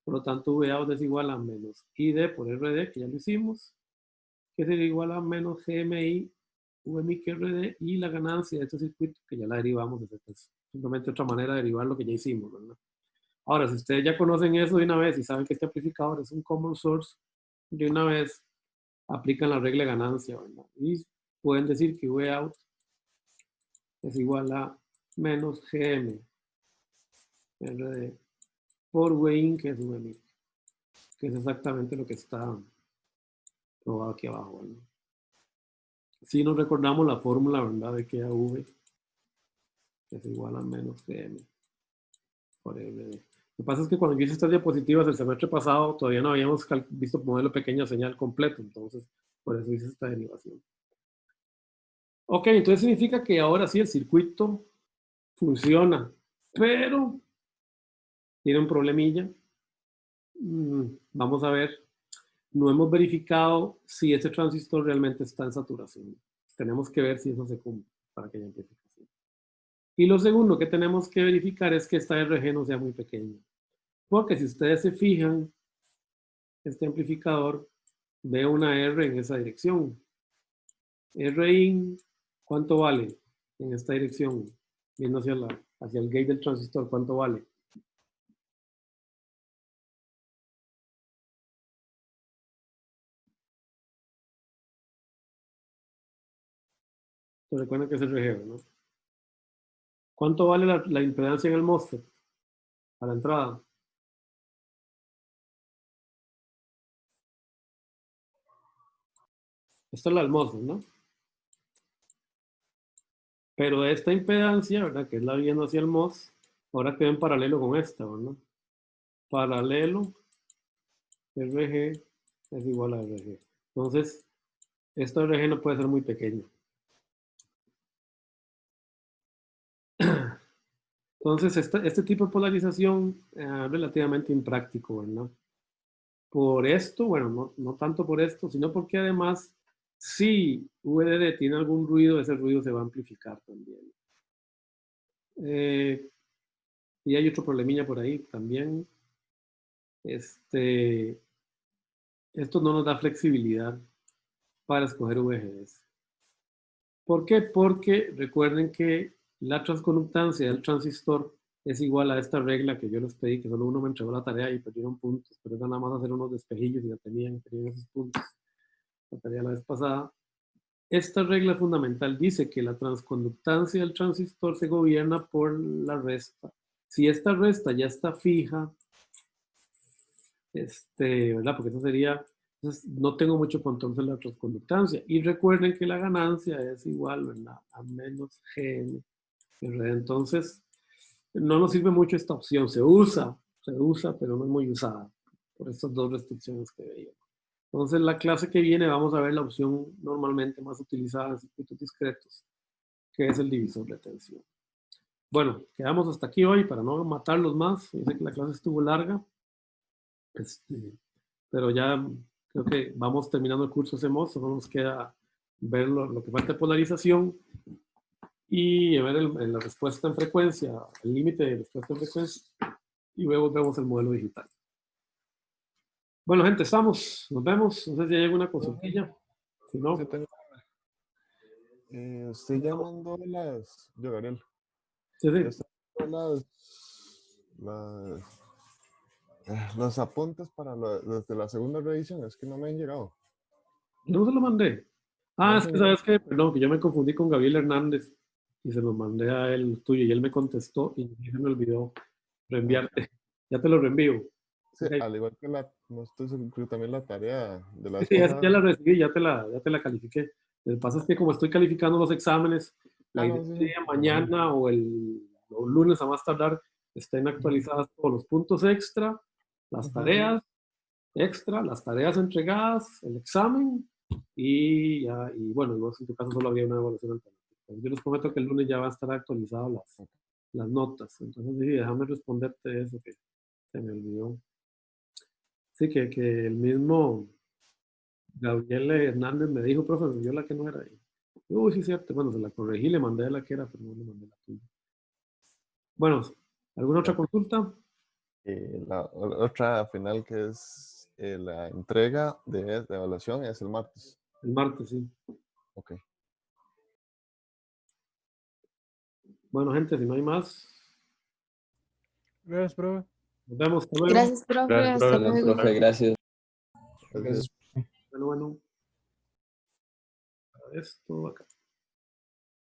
Por lo tanto, VOUT es igual a menos ID por RD, que ya lo hicimos, que sería igual a menos GMI, VMIC RD, y la ganancia de este circuito, que ya la derivamos, es simplemente otra manera de derivar lo que ya hicimos, ¿verdad? Ahora, si ustedes ya conocen eso de una vez y saben que este amplificador es un common source, de una vez aplican la regla de ganancia, ¿verdad? Y pueden decir que VOUT es igual a menos GM RD por Vin, que es VMIC, que es exactamente lo que está probado aquí abajo, ¿verdad? Si nos recordamos la fórmula, ¿verdad? De que AV es igual a menos GM por RD. Lo que pasa es que cuando yo hice estas diapositivas el semestre pasado todavía no habíamos visto modelo pequeña señal completo, entonces por eso hice esta derivación. Ok, entonces significa que ahora sí el circuito funciona, pero tiene un problemilla. Vamos a ver, no hemos verificado si este transistor realmente está en saturación. Tenemos que ver si eso se cumple para que haya amplificación. Y lo segundo que tenemos que verificar es que esta RG no sea muy pequeña. Porque si ustedes se fijan, este amplificador ve una R en esa dirección. Rin, ¿cuánto vale en esta dirección? Viendo hacia el gate del transistor, ¿cuánto vale? Se recuerdan que es el RG, ¿no? ¿Cuánto vale la impedancia en el MOSFET a la entrada? Esta es la del MOSFET, ¿no? Pero esta impedancia, ¿verdad? Que es la viendo hacia el MOS, ahora queda en paralelo con esta, ¿verdad? Paralelo RG es igual a RG. Entonces, esta RG no puede ser muy pequeña. Entonces, este tipo de polarización es relativamente impráctico, ¿verdad? Por esto, bueno, no tanto por esto, sino porque además, si VDD tiene algún ruido, ese ruido se va a amplificar también. Y hay otro problemilla por ahí también. Esto no nos da flexibilidad para escoger VGS. ¿Por qué? Porque recuerden que la transconductancia del transistor es igual a esta regla que yo les pedí, que solo uno me entregó la tarea y perdieron puntos, pero era nada más hacer unos despejillos y ya tenían esos puntos. La tarea la vez pasada. Esta regla fundamental dice que la transconductancia del transistor se gobierna por la resta. Si esta resta ya está fija, ¿verdad? Porque eso sería, entonces no tengo mucho control sobre la transconductancia. Y recuerden que la ganancia es igual, ¿verdad? A menos GN. Entonces, no nos sirve mucho esta opción. Se usa, pero no es muy usada por estas dos restricciones que veíamos. Entonces, la clase que viene vamos a ver la opción normalmente más utilizada en circuitos discretos, que es el divisor de tensión. Bueno, quedamos hasta aquí hoy para no matarlos más. Yo sé que la clase estuvo larga, pero ya creo que vamos terminando el curso de MOS, solo nos queda ver lo que falta de polarización y ver la respuesta en frecuencia, el límite de respuesta en frecuencia, y luego vemos el modelo digital. Bueno, gente, estamos. Nos vemos. No sé si hay alguna consultilla. Si no, Estoy llamando yo, Gabriel. sí. Estoy llamando los apuntes para los de la segunda revisión. Es que no me han llegado. Yo no se lo mandé. No Es sé. que sabes que, perdón, que yo me confundí con Gabriel Hernández y se lo mandé a él tuyo y él me contestó y se me olvidó reenviarte. Ya te lo reenvío. Sí, Ok. al igual que no estoy seguro que también la tarea de la vez Sí, ya pasada. la recibí, ya te la califiqué. Lo que pasa es que como estoy calificando los exámenes, la Ah, idea no, sí, es sí, que me imagino. mañana o el lunes a más tardar estén actualizadas todos los puntos extra, las Ujú. tareas extra, las tareas entregadas, el examen y ya, y bueno, luego en tu caso solo habría una evaluación alternativa. Pero yo les prometo que el lunes ya van a estar actualizadas las notas. Entonces, sí, déjame responderte eso que se me olvidó. Sí, que el mismo Gabriel Hernández me dijo, profe, me dio la que no era ahí. Uy, sí, cierto. Bueno, se la corregí, le mandé la que era, pero no le mandé la tuya. Bueno, ¿alguna otra Ok. consulta? Otra final que es la entrega de evaluación es el martes. El martes, sí. Ok. Bueno, gente, si no hay más, Gracias, profe. nos vemos. Hasta luego. Gracias, profe. Hasta Hola, luego. profe, gracias. Gracias. Bueno, para esto acá.